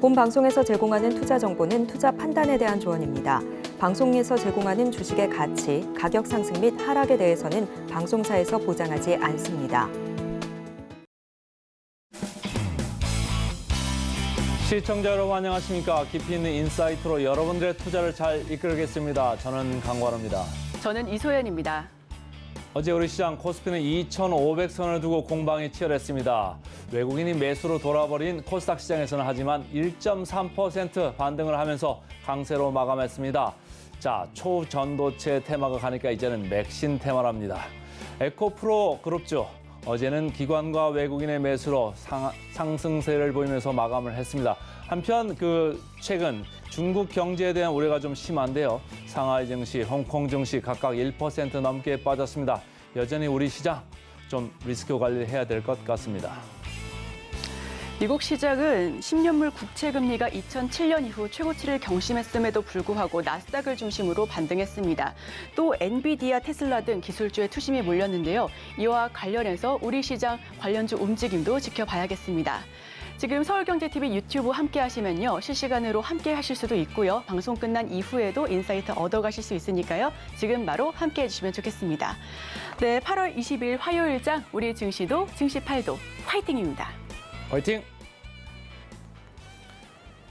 본 방송에서 제공하는 투자 정보는 투자 판단에 대한 조언입니다. 방송에서 제공하는 주식의 가치, 가격 상승 및 하락에 대해서는 방송사에서 보장하지 않습니다. 시청자 여러분 안녕하십니까? 깊이 있는 인사이트로 여러분들의 투자를 잘 이끌겠습니다. 저는 강관호입니다. 저는 이소연입니다. 어제 우리 시장 코스피는 2,500선을 두고 공방이 치열했습니다. 외국인이 매수로 돌아버린 코스닥 시장에서는 하지만 1.3% 반등을 하면서 강세로 마감했습니다. 자, 초전도체 테마가 가니까 이제는 맥신 테마랍니다. 에코프로 그룹주 어제는 기관과 외국인의 매수로 상승세를 보이면서 마감을 했습니다. 한편 최근 중국 경제에 대한 우려가 좀 심한데요. 상하이 증시, 홍콩 증시 각각 1% 넘게 빠졌습니다. 여전히 우리 시장 좀 리스크 관리를 해야 될 것 같습니다. 미국 시장은 10년물 국채 금리가 2007년 이후 최고치를 경신했음에도 불구하고 나스닥을 중심으로 반등했습니다. 또 엔비디아, 테슬라 등 기술주의 투심이 몰렸는데요. 이와 관련해서 우리 시장 관련주 움직임도 지켜봐야겠습니다. 지금 서울경제TV 유튜브 함께 하시면요. 실시간으로 함께 하실 수도 있고요. 방송 끝난 이후에도 인사이트 얻어가실 수 있으니까요. 지금 바로 함께 해주시면 좋겠습니다. 네, 8월 20일 화요일장 우리 증시도 증시 팔도 화이팅입니다. 화이팅!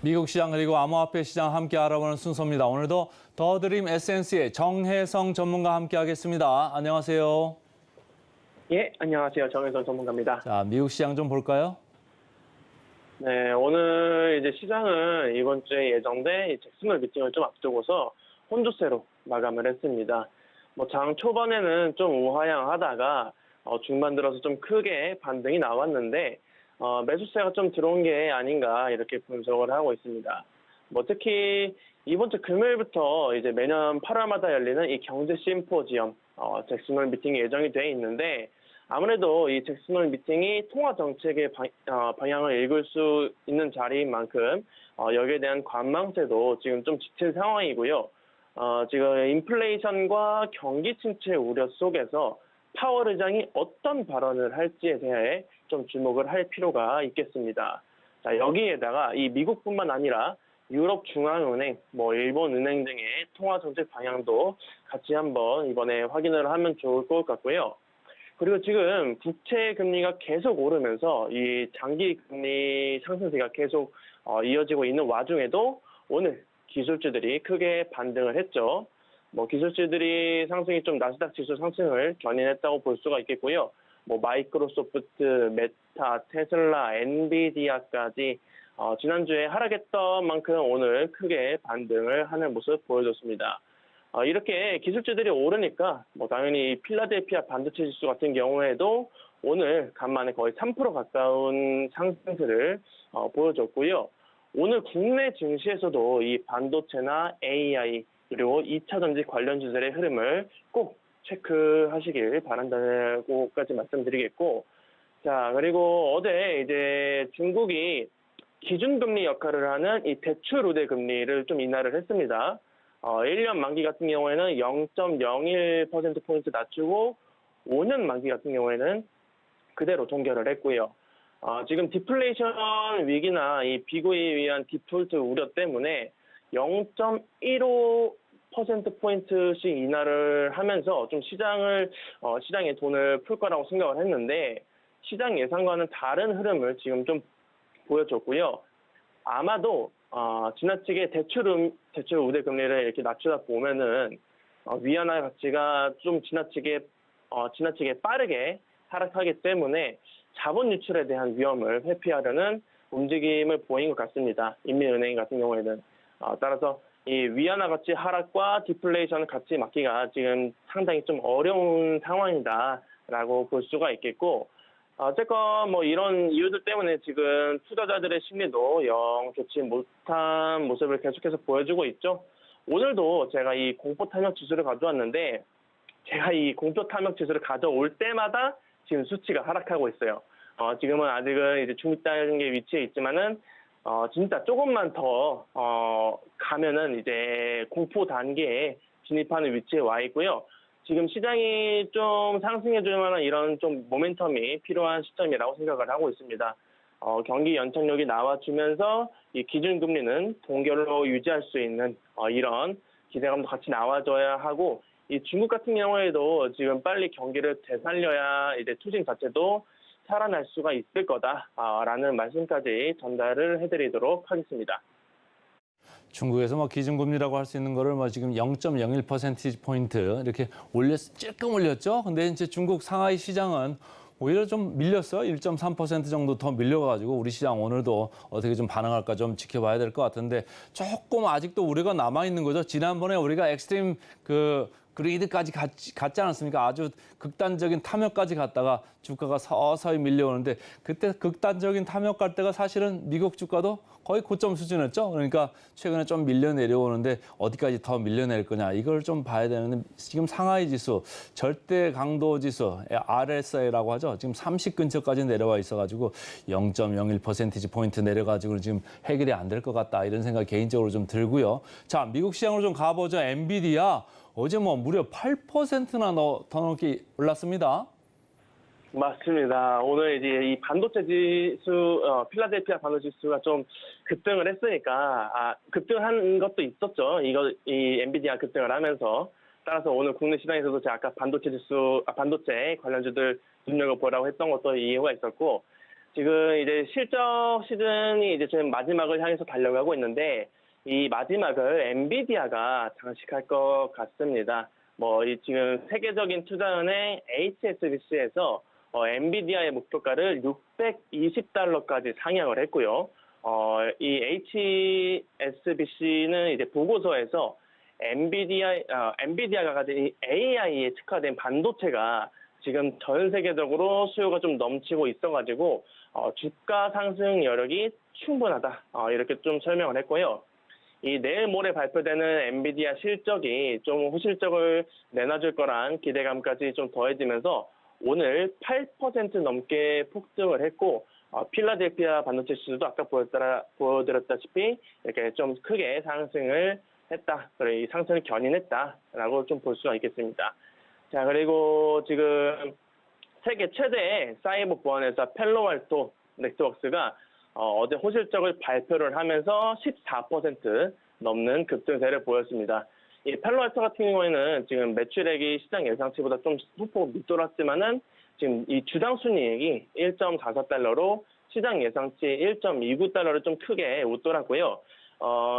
미국 시장 그리고 암호화폐 시장 함께 알아보는 순서입니다. 오늘도 더드림 에센스의 정혜성 전문가 함께 하겠습니다. 안녕하세요. 예, 안녕하세요. 정혜성 전문가입니다. 자, 미국 시장 좀 볼까요? 네, 오늘 이제 시장은 이번 주에 예정된 잭슨홀 미팅을 좀 앞두고서 혼조세로 마감을 했습니다. 장 초반에는 좀 우하향하다가 중반 들어서 좀 크게 반등이 나왔는데 매수세가 좀 들어온 게 아닌가 이렇게 분석을 하고 있습니다. 특히 이번 주 금요일부터 이제 매년 8월마다 열리는 이 경제 심포지엄 잭슨홀 미팅이 예정이 돼 있는데 아무래도 이 잭슨홀 미팅이 통화 정책의 방향을 읽을 수 있는 자리인 만큼 여기에 대한 관망세도 지금 좀 짙은 상황이고요. 지금 인플레이션과 경기 침체 우려 속에서 파월 의장이 어떤 발언을 할지에 대해 좀 주목을 할 필요가 있겠습니다. 자, 여기에다가 이 미국뿐만 아니라 유럽 중앙은행, 일본 은행 등의 통화 정책 방향도 같이 한번 이번에 확인을 하면 좋을 것 같고요. 그리고 지금 국채 금리가 계속 오르면서 이 장기 금리 상승세가 계속 이어지고 있는 와중에도 오늘 기술주들이 크게 반등을 했죠. 기술주들이 상승이 좀 나스닥 지수 상승을 견인했다고 볼 수가 있겠고요. 마이크로소프트, 메타, 테슬라, 엔비디아까지 지난주에 하락했던 만큼 오늘 크게 반등을 하는 모습 보여줬습니다. 이렇게 기술주들이 오르니까 당연히 필라델피아 반도체 지수 같은 경우에도 오늘 간만에 거의 3% 가까운 상승세를 보여줬고요. 오늘 국내 증시에서도 이 반도체나 AI 그리고 2차 전지 관련주들의 흐름을 꼭 체크하시길 바란다고까지 말씀드리겠고, 자, 그리고 어제 이제 중국이 기준금리 역할을 하는 이 대출 우대 금리를 좀 인하를 했습니다. 1년 만기 같은 경우에는 0.01%포인트 낮추고 5년 만기 같은 경우에는 그대로 동결을 했고요. 지금 디플레이션 위기나 이 비구에 의한 디폴트 우려 때문에 0.15%포인트씩 인하를 하면서 좀 시장에 돈을 풀 거라고 생각을 했는데 시장 예상과는 다른 흐름을 지금 좀 보여줬고요. 아마도 지나치게 대출 우대 금리를 이렇게 낮추다 보면은 위안화 가치가 좀 지나치게 빠르게 하락하기 때문에 자본 유출에 대한 위험을 회피하려는 움직임을 보인 것 같습니다. 인민은행 같은 경우에는 따라서 이 위안화 가치 하락과 디플레이션 같이 맞기가 지금 상당히 좀 어려운 상황이다라고 볼 수가 있겠고. 어쨌건 이런 이유들 때문에 지금 투자자들의 심리도 영 좋지 못한 모습을 계속해서 보여주고 있죠. 오늘도 제가 이 공포 탐욕 지수를 가져왔는데 제가 이 공포 탐욕 지수를 가져올 때마다 지금 수치가 하락하고 있어요. 지금은 아직은 이제 중단계 위치에 있지만은 진짜 조금만 더 가면은 이제 공포 단계에 진입하는 위치에 와 있고요. 지금 시장이 좀 상승해 줄 만한 이런 좀 모멘텀이 필요한 시점이라고 생각을 하고 있습니다. 경기 연착륙이 나와주면서 이 기준금리는 동결로 유지할 수 있는 이런 기대감도 같이 나와줘야 하고, 이 중국 같은 경우에도 지금 빨리 경기를 되살려야 이제 투쟁 자체도 살아날 수가 있을 거다라는 말씀까지 전달을 해드리도록 하겠습니다. 중국에서 뭐 기준금리라고 할 수 있는 거를 뭐 지금 0.01% 포인트 이렇게 조금 올렸죠. 근데 이제 중국 상하이 시장은 오히려 좀 밀렸어요. 1.3% 정도 더 밀려가지고 우리 시장 오늘도 어떻게 좀 반응할까 좀 지켜봐야 될 것 같은데 조금 아직도 우려가 남아 있는 거죠. 지난번에 우리가 엑스트림 그레이드까지 갔지 않았습니까? 아주 극단적인 탐욕까지 갔다가 주가가 서서히 밀려오는데 그때 극단적인 탐욕 갈 때가 사실은 미국 주가도 거의 고점 수준이었죠. 그러니까 최근에 좀 밀려 내려오는데 어디까지 더 밀려낼 거냐 이걸 좀 봐야 되는데 지금 상하이 지수 절대 강도 지수 RSI라고 하죠. 지금 30 근처까지 내려와 있어가지고 0.01% 포인트 내려가지고 지금 해결이 안 될 것 같다 이런 생각 개인적으로 좀 들고요. 자, 미국 시장으로 좀 가보죠. 엔비디아 어제 뭐 무려 8%나 더 넘게 올랐습니다. 맞습니다. 오늘 이제 이 반도체 지수, 필라델피아 반도체 지수가 좀 급등을 했으니까, 급등한 것도 있었죠. 이 엔비디아 급등을 하면서. 따라서 오늘 국내 시장에서도 제가 아까 반도체 관련주들 눈여겨보라고 했던 것도 이유가 있었고, 지금 이제 실적 시즌이 이제 지금 마지막을 향해서 달려가고 있는데, 이 마지막을 엔비디아가 장식할 것 같습니다. 지금 세계적인 투자은행 HSBC에서 엔비디아의 목표가를 $620까지 상향을 했고요. 이 HSBC는 이제 보고서에서 엔비디아가 가진 이 AI에 특화된 반도체가 지금 전 세계적으로 수요가 좀 넘치고 있어가지고 주가 상승 여력이 충분하다 이렇게 좀 설명을 했고요. 이 내일 모레 발표되는 엔비디아 실적이 좀 호실적을 내놔줄 거란 기대감까지 좀 더해지면서 오늘 8% 넘게 폭등을 했고 필라델피아 반도체 지수도 아까 보여드렸다시피 이렇게 좀 크게 상승을 했다. 그리고 이 상승을 견인했다라고 좀 볼 수가 있겠습니다. 자, 그리고 지금 세계 최대의 사이버 보안 회사 펠로알토 네트워크스가 어제 호실적을 발표를 하면서 14% 넘는 급등세를 보였습니다. 이 펠로알토 같은 경우에는 지금 매출액이 시장 예상치보다 좀 소폭 밑돌았지만은 지금 이 주당 순이익이 1.44달러로 시장 예상치 1.29달러를 좀 크게 웃돌았고요.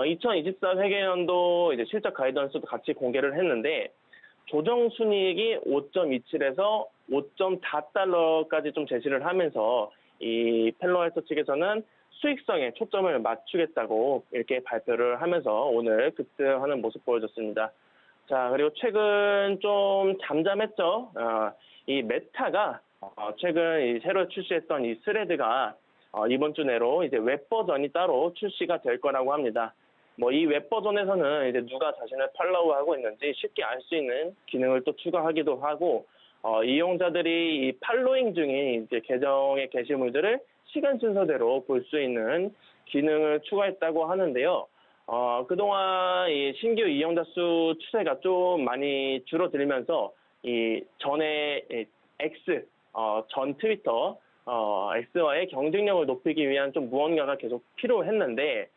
2024 회계연도 이제 실적 가이던스도 같이 공개를 했는데 조정 순이익이 5.27에서 5.4달러까지 좀 제시를 하면서 이 펠로알토 측에서는 수익성에 초점을 맞추겠다고 이렇게 발표를 하면서 오늘 급등하는 모습 보여줬습니다. 자, 그리고 최근 좀 잠잠했죠. 이 메타가 최근 이 새로 출시했던 이 스레드가 이번 주 내로 이제 웹 버전이 따로 출시가 될 거라고 합니다. 이 웹 버전에서는 이제 누가 자신을 팔로우하고 있는지 쉽게 알 수 있는 기능을 또 추가하기도 하고, 이용자들이 이 팔로잉 중인 이제 계정의 게시물들을 시간 순서대로 볼 수 있는 기능을 추가했다고 하는데요. 그동안 이 신규 이용자 수 추세가 좀 많이 줄어들면서 이 전에 X, 전 트위터, X와의 경쟁력을 높이기 위한 좀 무언가가 계속 필요했는데,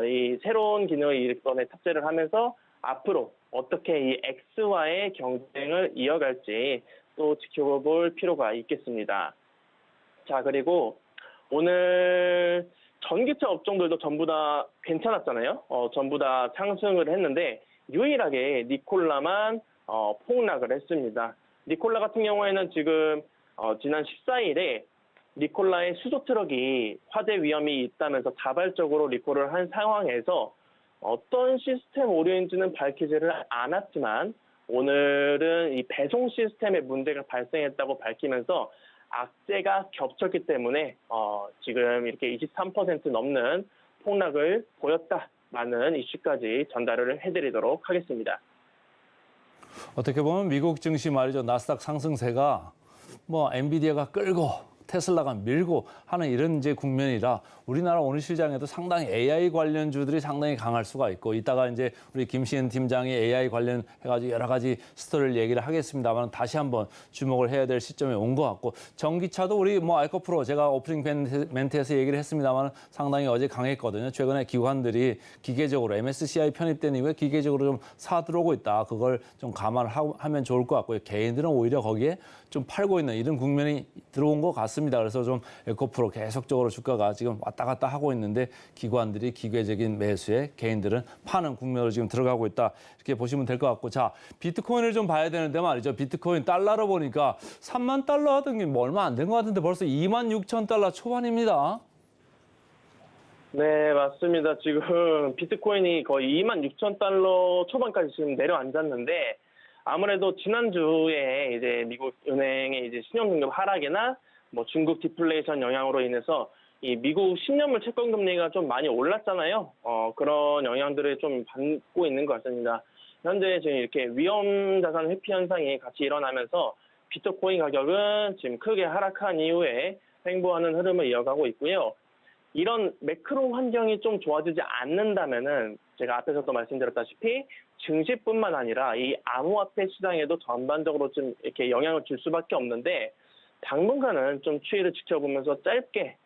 이 새로운 기능을 이번에 탑재를 하면서 앞으로 어떻게 이 X와의 경쟁을 이어갈지 또 지켜볼 필요가 있겠습니다. 자, 그리고 오늘 전기차 업종들도 전부 다 괜찮았잖아요. 전부 다 상승을 했는데 유일하게 니콜라만 폭락을 했습니다. 니콜라 같은 경우에는 지금 지난 14일에 니콜라의 수소 트럭이 화재 위험이 있다면서 자발적으로 리콜을 한 상황에서 어떤 시스템 오류인지는 밝히지를 않았지만 오늘은 이 배송 시스템에 문제가 발생했다고 밝히면서 악재가 겹쳤기 때문에 지금 이렇게 23% 넘는 폭락을 보였다라는 이슈까지 전달을 해드리도록 하겠습니다. 어떻게 보면 미국 증시 말이죠. 나스닥 상승세가 엔비디아가 끌고 테슬라가 밀고 하는 이런 이제 국면이라 우리나라 오늘 시장에도 상당히 AI 관련주들이 상당히 강할 수가 있고 이따가 이제 우리 김시은 팀장이 AI 관련해가지고 여러 가지 스토리를 얘기를 하겠습니다만 다시 한번 주목을 해야 될 시점에 온 것 같고 전기차도 우리 뭐 알코프로 제가 오프닝 멘트에서 얘기를 했습니다만 상당히 어제 강했거든요. 최근에 기관들이 기계적으로 MSCI 편입된 이후에 기계적으로 좀 사들어오고 있다. 그걸 좀 감안하면 좋을 것 같고요. 개인들은 오히려 거기에 좀 팔고 있는 이런 국면이 들어온 것 같습니다. 그래서 좀 에코프로 계속적으로 주가가 지금 왔다 갔다 하고 있는데 기관들이 기계적인 매수에 개인들은 파는 국면으로 지금 들어가고 있다. 이렇게 보시면 될 것 같고 자 비트코인을 좀 봐야 되는데 말이죠. 비트코인 달러로 보니까 3만 달러 하던 게 뭐 얼마 안 된 것 같은데 벌써 2만 6천 달러 초반입니다. 네, 맞습니다. 지금 비트코인이 거의 26,000달러 초반까지 지금 내려앉았는데 아무래도 지난주에 이제 미국 은행의 이제 신용등급 하락이나 뭐 중국 디플레이션 영향으로 인해서 이 미국 10년물 채권 금리가 좀 많이 올랐잖아요. 그런 영향들을 좀 받고 있는 것 같습니다. 현재 지금 이렇게 위험 자산 회피 현상이 같이 일어나면서 비트코인 가격은 지금 크게 하락한 이후에 횡보하는 흐름을 이어가고 있고요. 이런 매크로 환경이 좀 좋아지지 않는다면은 제가 앞에서도 말씀드렸다시피 증시뿐만 아니라 이 암호화폐 시장에도 전반적으로 좀 이렇게 영향을 줄 수밖에 없는데 당분간은 좀 추이를 지켜보면서 짧게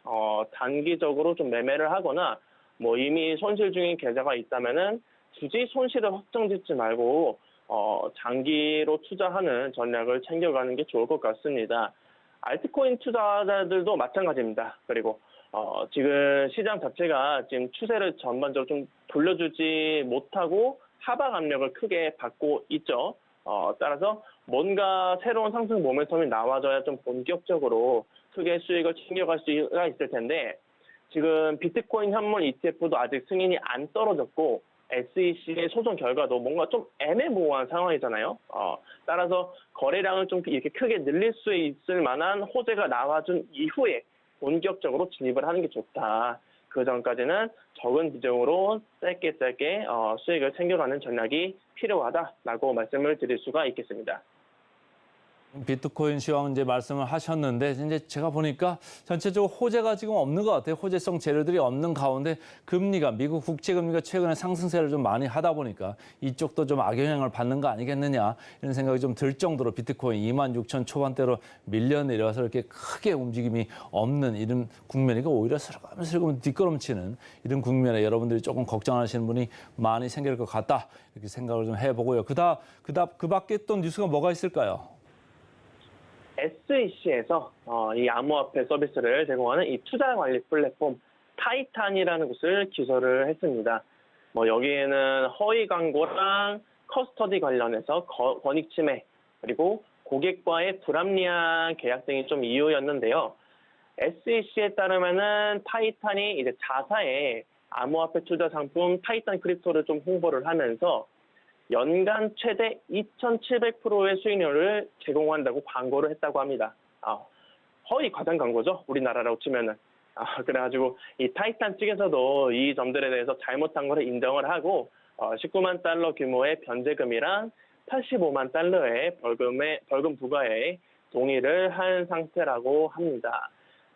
단기적으로 좀 매매를 하거나 뭐 이미 손실 중인 계좌가 있다면은 굳이 손실을 확정짓지 말고 장기로 투자하는 전략을 챙겨가는 게 좋을 것 같습니다. 알트코인 투자자들도 마찬가지입니다. 그리고 지금 시장 자체가 지금 추세를 전반적으로 좀 돌려주지 못하고 하방 압력을 크게 받고 있죠. 따라서 뭔가 새로운 상승 모멘텀이 나와줘야 좀 본격적으로 크게 수익을 챙겨갈 수가 있을 텐데 지금 비트코인 현물 ETF도 아직 승인이 안 떨어졌고 SEC의 소송 결과도 뭔가 좀 애매모호한 상황이잖아요. 따라서 거래량을 좀 이렇게 크게 늘릴 수 있을 만한 호재가 나와준 이후에 본격적으로 진입을 하는 게 좋다. 그 전까지는 적은 비중으로 짧게 수익을 챙겨가는 전략이 필요하다라고 말씀을 드릴 수가 있겠습니다. 비트코인 시황 이제 말씀을 하셨는데 이제 제가 보니까 전체적으로 호재가 지금 없는 것 같아요. 호재성 재료들이 없는 가운데 금리가 미국 국채 금리가 최근에 상승세를 좀 많이 하다 보니까 이쪽도 좀 악영향을 받는 거 아니겠느냐 이런 생각이 좀 들 정도로 비트코인 2만 6천 초반대로 밀려 내려서 이렇게 크게 움직임이 없는 이런 국면이고 오히려 슬금슬금 뒷걸음치는 이런 국면에 여러분들이 조금 걱정하시는 분이 많이 생길 것 같다 이렇게 생각을 좀 해보고요. 그 밖에 또 뉴스가 뭐가 있을까요? SEC에서 이 암호화폐 서비스를 제공하는 이 투자 관리 플랫폼 타이탄이라는 곳을 기소를 했습니다. 뭐 여기에는 허위 광고랑 커스터디 관련해서 권익 침해 그리고 고객과의 불합리한 계약 등이 좀 이유였는데요. SEC에 따르면은 타이탄이 이제 자사의 암호화폐 투자 상품 타이탄 크립토를 좀 홍보를 하면서 연간 최대 2,700%의 수익률을 제공한다고 광고를 했다고 합니다. 허위 과장 광고죠. 우리나라라고 치면은. 그래가지고 이 타이탄 측에서도 이 점들에 대해서 잘못한 것을 인정을 하고 19만 달러 규모의 변제금이랑 85만 달러의 벌금 부과에 동의를 한 상태라고 합니다.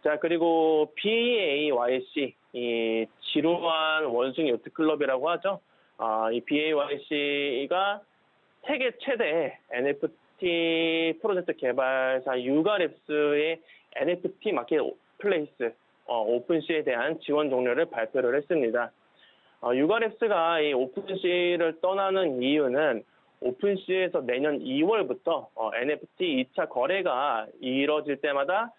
자, 그리고 BAYC, 이 지루한 원숭이 요트클럽이라고 하죠. 이 BAYC가 세계 최대 NFT 프로젝트 개발사 유가랩스의 NFT 마켓플레이스 오픈시에 대한 지원 종료를 발표를 했습니다. 유가랩스가 이 오픈시를 떠나는 이유는 오픈시에서 내년 2월부터 NFT 2차 거래가 이뤄질 때마다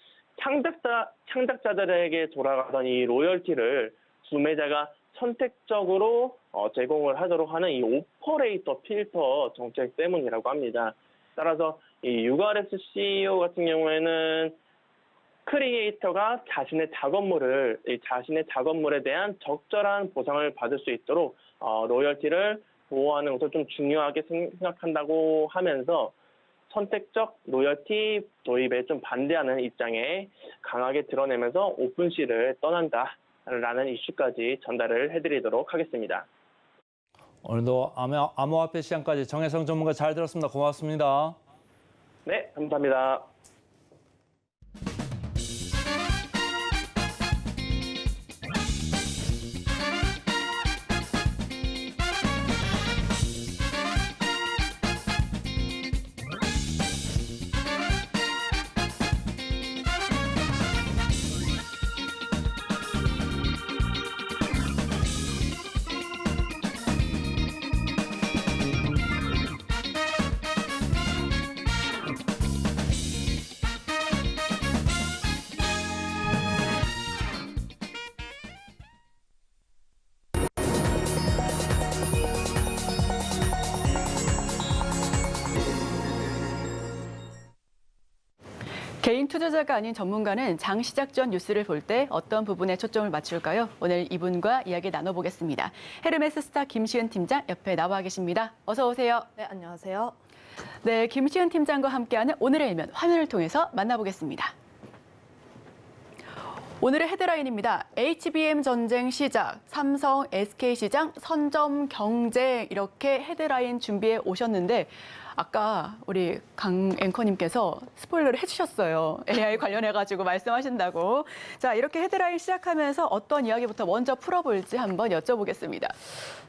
창작자들에게 돌아가던 이 로열티를 구매자가 선택적으로 제공을 하도록 하는 이 오퍼레이터 필터 정책 때문이라고 합니다. 따라서 이 유가랩스 CEO 같은 경우에는 크리에이터가 자신의 작업물에 대한 적절한 보상을 받을 수 있도록 로열티를 보호하는 것을 좀 중요하게 생각한다고 하면서 선택적 로열티 도입에 좀 반대하는 입장에 강하게 드러내면서 오픈시를 떠난다라는 이슈까지 전달을 해드리도록 하겠습니다. 오늘도 암호화폐 시장까지 정혜성 전문가 잘 들었습니다. 고맙습니다. 네, 감사합니다. 개인 투자자가 아닌 전문가는 장 시작 전 뉴스를 볼 때 어떤 부분에 초점을 맞출까요? 오늘 이분과 이야기 나눠보겠습니다. 헤르메스 스타 김시은 팀장 옆에 나와 계십니다. 어서 오세요. 네, 안녕하세요. 네, 김시은 팀장과 함께하는 오늘의 일면 화면을 통해서 만나보겠습니다. 오늘의 헤드라인입니다. HBM 전쟁 시작, 삼성, SK 시장 선점 경쟁 이렇게 헤드라인 준비해 오셨는데 아까 우리 강 앵커님께서 스포일러를 해주셨어요. AI 관련해가지고 말씀하신다고. 자, 이렇게 헤드라인 시작하면서 어떤 이야기부터 먼저 풀어볼지 한번 여쭤보겠습니다.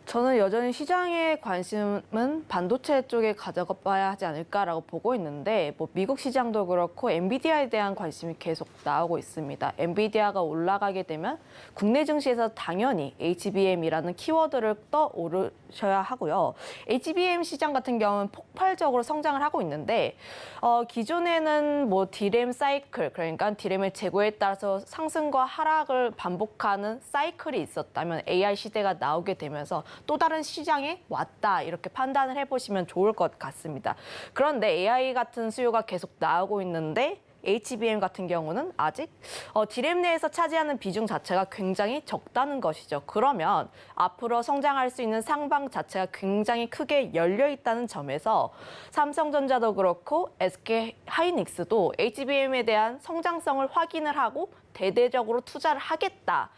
저는 여전히 시장의 관심은 반도체 쪽에 가져가봐야 하지 않을까라고 보고 있는데 뭐 미국 시장도 그렇고 엔비디아에 대한 관심이 계속 나오고 있습니다. 엔비디아가 올라가게 되면 국내 증시에서 당연히 HBM이라는 키워드를 떠오르셔야 하고요. HBM 시장 같은 경우는 폭발적으로 성장을 하고 있는데 기존에는 뭐 디램 사이클, 그러니까 디램의 재고에 따라서 상승과 하락을 반복하는 사이클이 있었다면 AI 시대가 나오게 되면서 또 다른 시장에 왔다 이렇게 판단을 해보시면 좋을 것 같습니다. 그런데 AI 같은 수요가 계속 나오고 있는데 HBM 같은 경우는 아직 디램 내에서 차지하는 비중 자체가 굉장히 적다는 것이죠. 그러면 앞으로 성장할 수 있는 상방 자체가 굉장히 크게 열려 있다는 점에서 삼성전자도 그렇고 SK 하이닉스도 HBM에 대한 성장성을 확인을 하고 대대적으로 투자를 하겠다.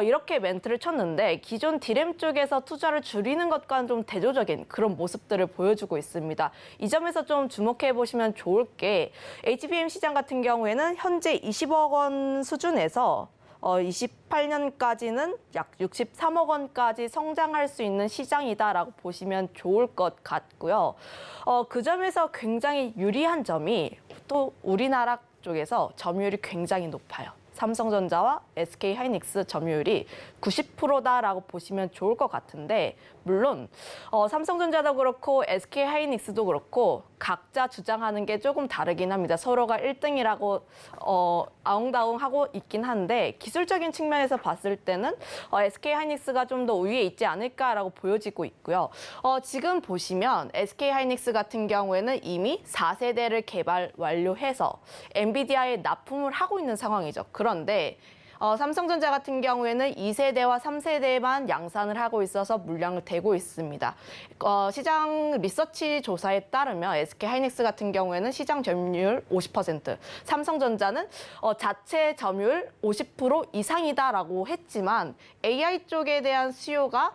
이렇게 멘트를 쳤는데 기존 디램 쪽에서 투자를 줄이는 것과는 좀 대조적인 그런 모습들을 보여주고 있습니다. 이 점에서 좀 주목해 보시면 좋을 게 HBM 시장 같은 경우에는 현재 20억 원 수준에서 28년까지는 약 63억 원까지 성장할 수 있는 시장이다라고 보시면 좋을 것 같고요. 그 점에서 굉장히 유리한 점이 또 우리나라 쪽에서 점유율이 굉장히 높아요. 삼성전자와 SK 하이닉스 점유율이 90%다라고 보시면 좋을 것 같은데 물론 삼성전자도 그렇고 SK 하이닉스도 그렇고 각자 주장하는 게 조금 다르긴 합니다. 서로가 1등이라고 아웅다웅하고 있긴 한데 기술적인 측면에서 봤을 때는 SK 하이닉스가 좀 더 우위에 있지 않을까라고 보여지고 있고요. 지금 보시면 SK 하이닉스 같은 경우에는 이미 4세대를 개발 완료해서 엔비디아에 납품을 하고 있는 상황이죠. 그런데 삼성전자 같은 경우에는 2세대와 3세대만 양산을 하고 있어서 물량을 대고 있습니다. 시장 리서치 조사에 따르면 SK 하이닉스 같은 경우에는 시장 점유율 50%, 삼성전자는 자체 점유율 50% 이상이다라고 했지만 AI 쪽에 대한 수요가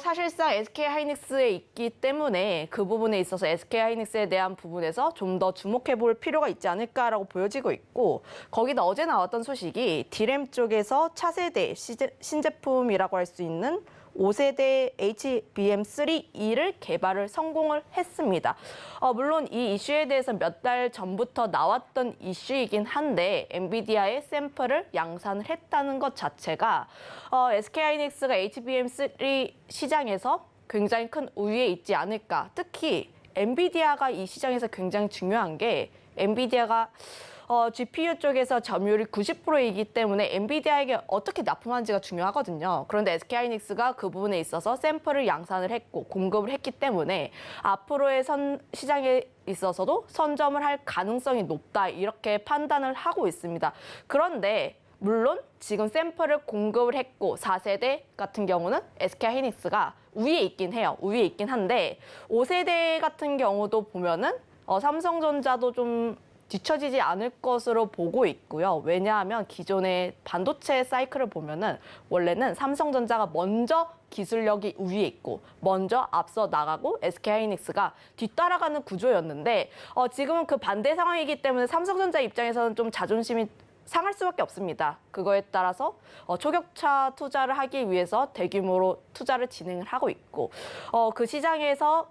사실상 SK 하이닉스에 있기 때문에 그 부분에 있어서 SK 하이닉스에 대한 부분에서 좀 더 주목해 볼 필요가 있지 않을까라고 보여지고 있고 거기다 어제 나왔던 소식이 디램 쪽에서 차세대 신제품이라고 할 수 있는 5세대 HBM3E를 개발을 성공을 했습니다. 물론 이 이슈에 대해서 몇 달 전부터 나왔던 이슈이긴 한데 엔비디아의 샘플을 양산을 했다는 것 자체가 SK 하이닉스가 HBM3 시장에서 굉장히 큰 우위에 있지 않을까. 특히 엔비디아가 이 시장에서 굉장히 중요한 게 엔비디아가 GPU 쪽에서 점유율이 90%이기 때문에 엔비디아에게 어떻게 납품하는지가 중요하거든요. 그런데 SK 하이닉스가 그 부분에 있어서 샘플을 양산을 했고 공급을 했기 때문에 앞으로의 시장에 있어서도 선점을 할 가능성이 높다 이렇게 판단을 하고 있습니다. 그런데 물론 지금 샘플을 공급을 했고 4세대 같은 경우는 SK 하이닉스가 우위에 있긴 해요. 우위에 있긴 한데 5세대 같은 경우도 보면은 삼성전자도 좀 뒤처지지 않을 것으로 보고 있고요. 왜냐하면 기존의 반도체 사이클을 보면은 원래는 삼성전자가 먼저 기술력이 우위에 있고 먼저 앞서 나가고 SK 하이닉스가 뒤따라가는 구조였는데 지금은 그 반대 상황이기 때문에 삼성전자 입장에서는 좀 자존심이 상할 수밖에 없습니다. 그거에 따라서 초격차 투자를 하기 위해서 대규모로 투자를 진행을 하고 있고 그 시장에서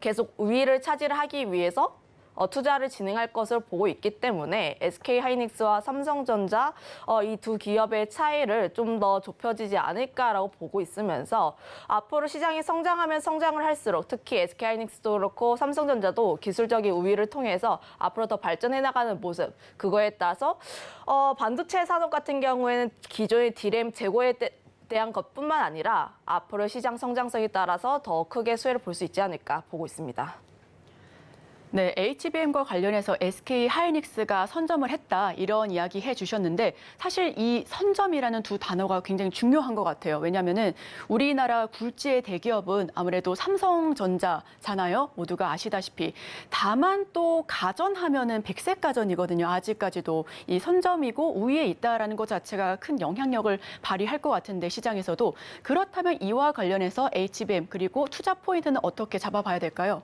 계속 우위를 차지를 하기 위해서 투자를 진행할 것을 보고 있기 때문에 SK 하이닉스와 삼성전자 이 두 기업의 차이를 좀 더 좁혀지지 않을까라고 보고 있으면서 앞으로 시장이 성장하면 성장을 할수록 특히 SK 하이닉스도 그렇고 삼성전자도 기술적인 우위를 통해서 앞으로 더 발전해 나가는 모습 그거에 따라서 반도체 산업 같은 경우에는 기존의 디램 재고에 대한 것뿐만 아니라 앞으로 시장 성장성에 따라서 더 크게 수혜를 볼 수 있지 않을까 보고 있습니다. 네, HBM과 관련해서 SK 하이닉스가 선점을 했다 이런 이야기 해주셨는데 사실 이 선점이라는 두 단어가 굉장히 중요한 것 같아요. 왜냐하면은 우리나라 굴지의 대기업은 아무래도 삼성전자잖아요. 모두가 아시다시피. 다만 또 가전하면은 백색 가전이거든요. 아직까지도 이 선점이고 우위에 있다라는 것 자체가 큰 영향력을 발휘할 것 같은데 시장에서도 그렇다면 이와 관련해서 HBM 그리고 투자 포인트는 어떻게 잡아봐야 될까요?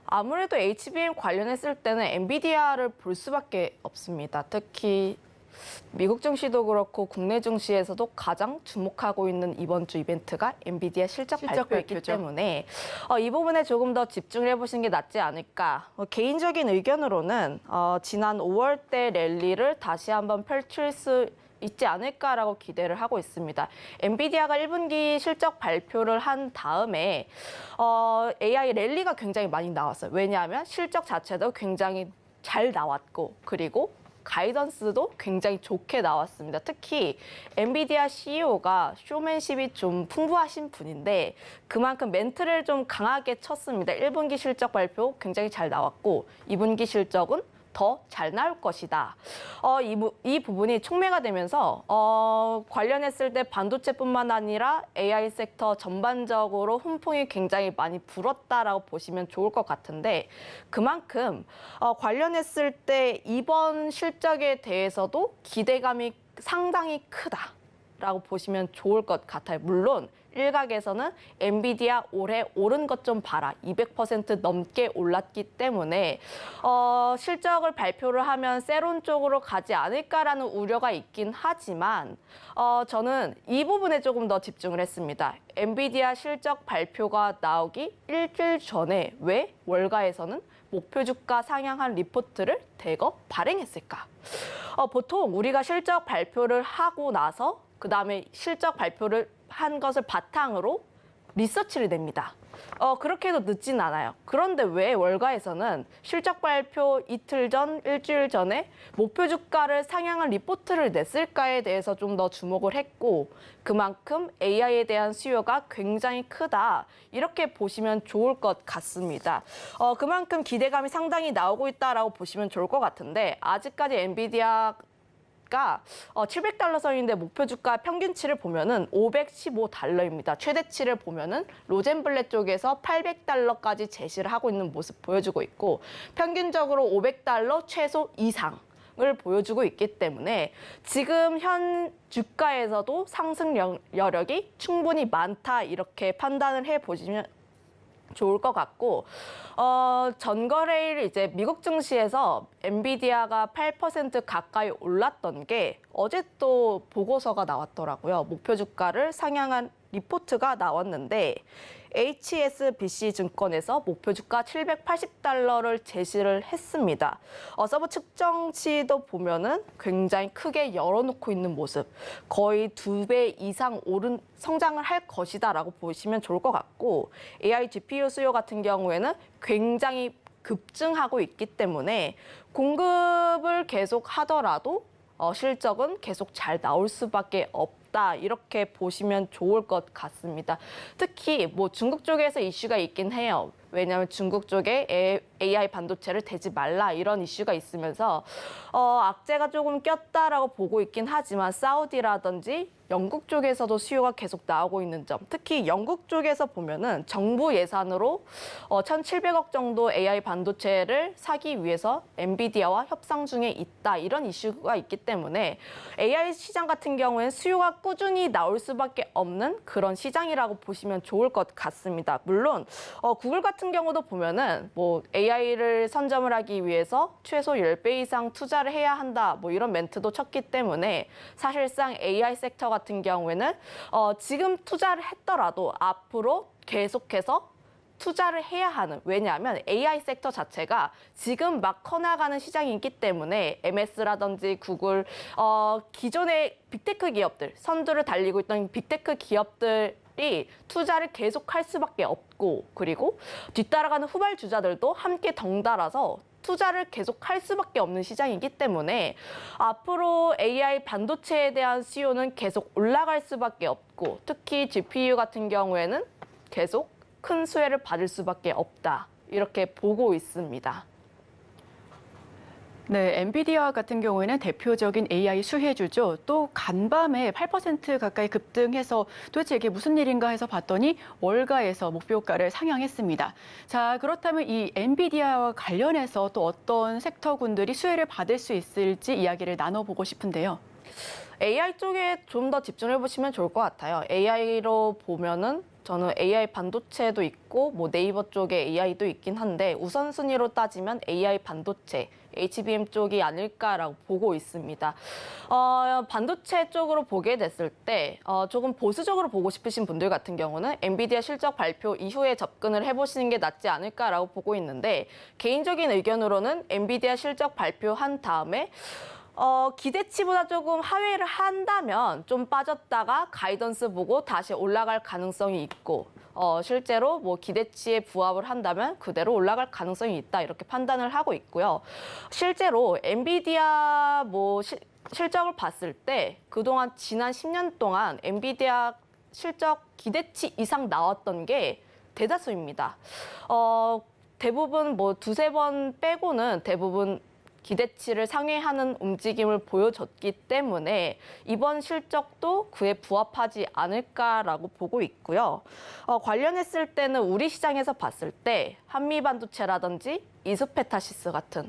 아무래도 HBM 관련했을 때는 엔비디아를 볼 수밖에 없습니다. 특히 미국 증시도 그렇고 국내 증시에서도 가장 주목하고 있는 이번 주 이벤트가 엔비디아 실적 발표이기 발표죠. 때문에 이 부분에 조금 더 집중을 해보시는 게 낫지 않을까. 개인적인 의견으로는 지난 5월 때 랠리를 다시 한번 펼칠 수 있지 않을까라고 기대를 하고 있습니다. 엔비디아가 1분기 실적 발표를 한 다음에 AI 랠리가 굉장히 많이 나왔어요. 왜냐하면 실적 자체도 굉장히 잘 나왔고 그리고 가이던스도 굉장히 좋게 나왔습니다. 특히 엔비디아 CEO가 쇼맨십이 좀 풍부하신 분인데 그만큼 멘트를 좀 강하게 쳤습니다. 1분기 실적 발표 굉장히 잘 나왔고 2분기 실적은 더 잘 나올 것이다. 이 부분이 촉매가 되면서 관련했을 때 반도체뿐만 아니라 AI 섹터 전반적으로 훈풍이 굉장히 많이 불었다라고 보시면 좋을 것 같은데 그만큼 관련했을 때 이번 실적에 대해서도 기대감이 상당히 크다라고 보시면 좋을 것 같아요. 물론 일각에서는 엔비디아 올해 오른 것 좀 봐라. 200% 넘게 올랐기 때문에 실적을 발표를 하면 세론 쪽으로 가지 않을까라는 우려가 있긴 하지만 저는 이 부분에 조금 더 집중을 했습니다. 엔비디아 실적 발표가 나오기 일주일 전에 왜 월가에서는 목표 주가 상향한 리포트를 대거 발행했을까? 보통 우리가 실적 발표를 하고 나서 그다음에 실적 발표를 한 것을 바탕으로 리서치를 냅니다. 그렇게 해도 늦진 않아요. 그런데 왜 월가에서는 실적 발표 이틀 전, 일주일 전에 목표 주가를 상향한 리포트를 냈을까에 대해서 좀 더 주목을 했고 그만큼 AI에 대한 수요가 굉장히 크다. 이렇게 보시면 좋을 것 같습니다. 그만큼 기대감이 상당히 나오고 있다라고 보시면 좋을 것 같은데 아직까지 엔비디아 가 $700 선인데 목표 주가 평균치를 보면은 $515입니다. 최대치를 보면은 로젠블렛 쪽에서 $800까지 제시를 하고 있는 모습 보여주고 있고 평균적으로 $500 최소 이상을 보여주고 있기 때문에 지금 현 주가에서도 상승 여력이 충분히 많다 이렇게 판단을 해 보시면 좋을 것 같고 전거래일 이제 미국 증시에서 엔비디아가 8% 가까이 올랐던 게 어제 또 보고서가 나왔더라고요. 목표 주가를 상향한 리포트가 나왔는데 HSBC 증권에서 목표 주가 $780를 제시를 했습니다. 서브 측정치도 보면은 굉장히 크게 열어놓고 있는 모습, 거의 2배 이상 오른 성장을 할 것이다라고 보시면 좋을 것 같고 AI GPU 수요 같은 경우에는 굉장히 급증하고 있기 때문에 공급을 계속 하더라도 실적은 계속 잘 나올 수밖에 없다. 이렇게 보시면 좋을 것 같습니다. 특히 뭐 중국 쪽에서 이슈가 있긴 해요. 왜냐하면 중국 쪽에 AI 반도체를 대지 말라 이런 이슈가 있으면서 악재가 조금 꼈다라고 보고 있긴 하지만 사우디라든지 영국 쪽에서도 수요가 계속 나오고 있는 점. 특히 영국 쪽에서 보면은 정부 예산으로 1,700억 정도 AI 반도체를 사기 위해서 엔비디아와 협상 중에 있다. 이런 이슈가 있기 때문에 AI 시장 같은 경우에는 수요가 꾸준히 나올 수밖에 없는 그런 시장이라고 보시면 좋을 것 같습니다. 물론 구글 같은 경우도 보면은 뭐 AI를 선점을 하기 위해서 최소 10배 이상 투자를 해야 한다. 뭐 이런 멘트도 쳤기 때문에 사실상 AI 섹터 같은 경우에는 지금 투자를 했더라도 앞으로 계속해서 투자를 해야 하는, 왜냐하면 AI 섹터 자체가 지금 막 커나가는 시장이기 때문에 MS라든지 구글, 기존의 빅테크 기업들, 선두를 달리고 있던 빅테크 기업들이 투자를 계속할 수밖에 없고 그리고 뒤따라가는 후발주자들도 함께 덩달아서 투자를 계속할 수밖에 없는 시장이기 때문에 앞으로 AI 반도체에 대한 수요는 계속 올라갈 수밖에 없고 특히 GPU 같은 경우에는 계속 큰 수혜를 받을 수밖에 없다. 이렇게 보고 있습니다. 네, 엔비디아 같은 경우에는 대표적인 AI 수혜주죠. 또 간밤에 8% 가까이 급등해서 도대체 이게 무슨 일인가 해서 봤더니 월가에서 목표가를 상향했습니다. 자, 그렇다면 이 엔비디아와 관련해서 또 어떤 섹터군들이 수혜를 받을 수 있을지 이야기를 나눠보고 싶은데요. AI 쪽에 좀 더 집중해 보시면 좋을 것 같아요. AI로 보면은 저는 AI 반도체도 있고 뭐 네이버 쪽에 AI도 있긴 한데 우선순위로 따지면 AI 반도체, HBM 쪽이 아닐까라고 보고 있습니다. 반도체 쪽으로 보게 됐을 때 조금 보수적으로 보고 싶으신 분들 같은 경우는 엔비디아 실적 발표 이후에 접근을 해보시는 게 낫지 않을까라고 보고 있는데 개인적인 의견으로는 엔비디아 실적 발표한 다음에 기대치보다 조금 하회를 한다면 좀 빠졌다가 가이던스 보고 다시 올라갈 가능성이 있고 실제로 뭐 기대치에 부합을 한다면 그대로 올라갈 가능성이 있다 이렇게 판단을 하고 있고요. 실제로 엔비디아 실적을 봤을 때 그동안 지난 10년 동안 엔비디아 실적 기대치 이상 나왔던 게 대다수입니다. 대부분 뭐 두세 번 빼고는 대부분 기대치를 상회하는 움직임을 보여줬기 때문에 이번 실적도 그에 부합하지 않을까라고 보고 있고요. 관련했을 때는 우리 시장에서 봤을 때 한미반도체라든지 이스페타시스 같은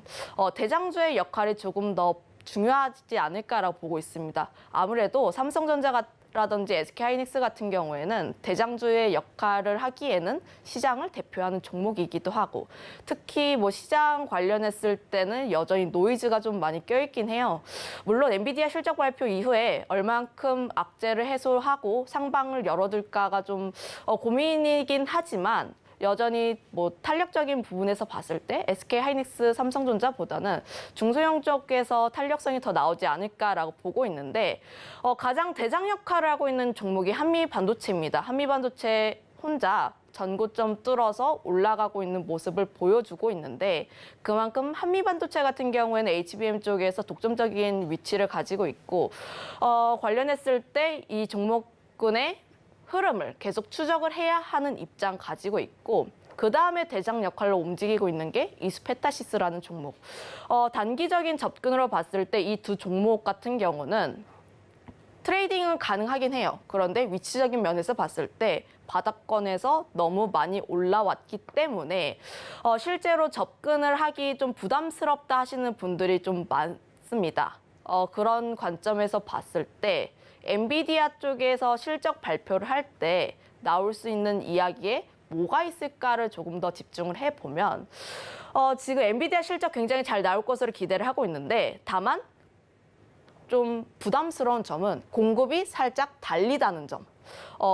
대장주의 역할이 조금 더 중요하지 않을까라고 보고 있습니다. 아무래도 삼성전자라든지 SK하이닉스 같은 경우에는 대장주의 역할을 하기에는 시장을 대표하는 종목이기도 하고 특히 뭐 시장 관련했을 때는 여전히 노이즈가 좀 많이 껴있긴 해요. 물론 엔비디아 실적 발표 이후에 얼만큼 악재를 해소하고 상방을 열어둘까가 좀 고민이긴 하지만 여전히 뭐 탄력적인 부분에서 봤을 때 SK하이닉스, 삼성전자보다는 중소형 쪽에서 탄력성이 더 나오지 않을까라고 보고 있는데 가장 대장 역할을 하고 있는 종목이 한미반도체입니다. 한미반도체 혼자 전고점 뚫어서 올라가고 있는 모습을 보여주고 있는데 그만큼 한미반도체 같은 경우에는 HBM 쪽에서 독점적인 위치를 가지고 있고 관련했을 때 이 종목군의 흐름을 계속 추적을 해야 하는 입장 가지고 있고 그 다음에 대장 역할로 움직이고 있는 게 이스페타시스라는 종목. 단기적인 접근으로 봤을 때 이 두 종목 같은 경우는 트레이딩은 가능하긴 해요. 그런데 위치적인 면에서 봤을 때 바닥권에서 너무 많이 올라왔기 때문에 실제로 접근을 하기 좀 부담스럽다 하시는 분들이 좀 많습니다. 그런 관점에서 봤을 때 엔비디아 쪽에서 실적 발표를 할 때 나올 수 있는 이야기에 뭐가 있을까를 조금 더 집중을 해보면 지금 엔비디아 실적 굉장히 잘 나올 것으로 기대를 하고 있는데 다만 좀 부담스러운 점은 공급이 살짝 달리다는 점.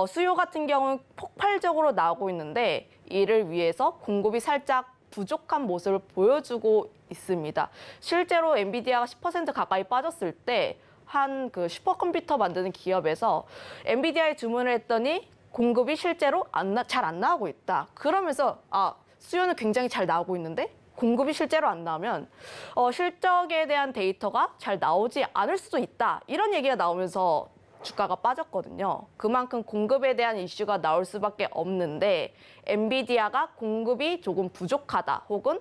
수요 같은 경우는 폭발적으로 나오고 있는데 이를 위해서 공급이 살짝 부족한 모습을 보여주고 있습니다. 실제로 엔비디아가 10% 가까이 빠졌을 때 한 그 슈퍼컴퓨터 만드는 기업에서 엔비디아에 주문을 했더니 공급이 실제로 잘 안 나오고 있다. 그러면서 수요는 굉장히 잘 나오고 있는데 공급이 실제로 안 나오면 실적에 대한 데이터가 잘 나오지 않을 수도 있다. 이런 얘기가 나오면서 주가가 빠졌거든요. 그만큼 공급에 대한 이슈가 나올 수밖에 없는데 엔비디아가 공급이 조금 부족하다 혹은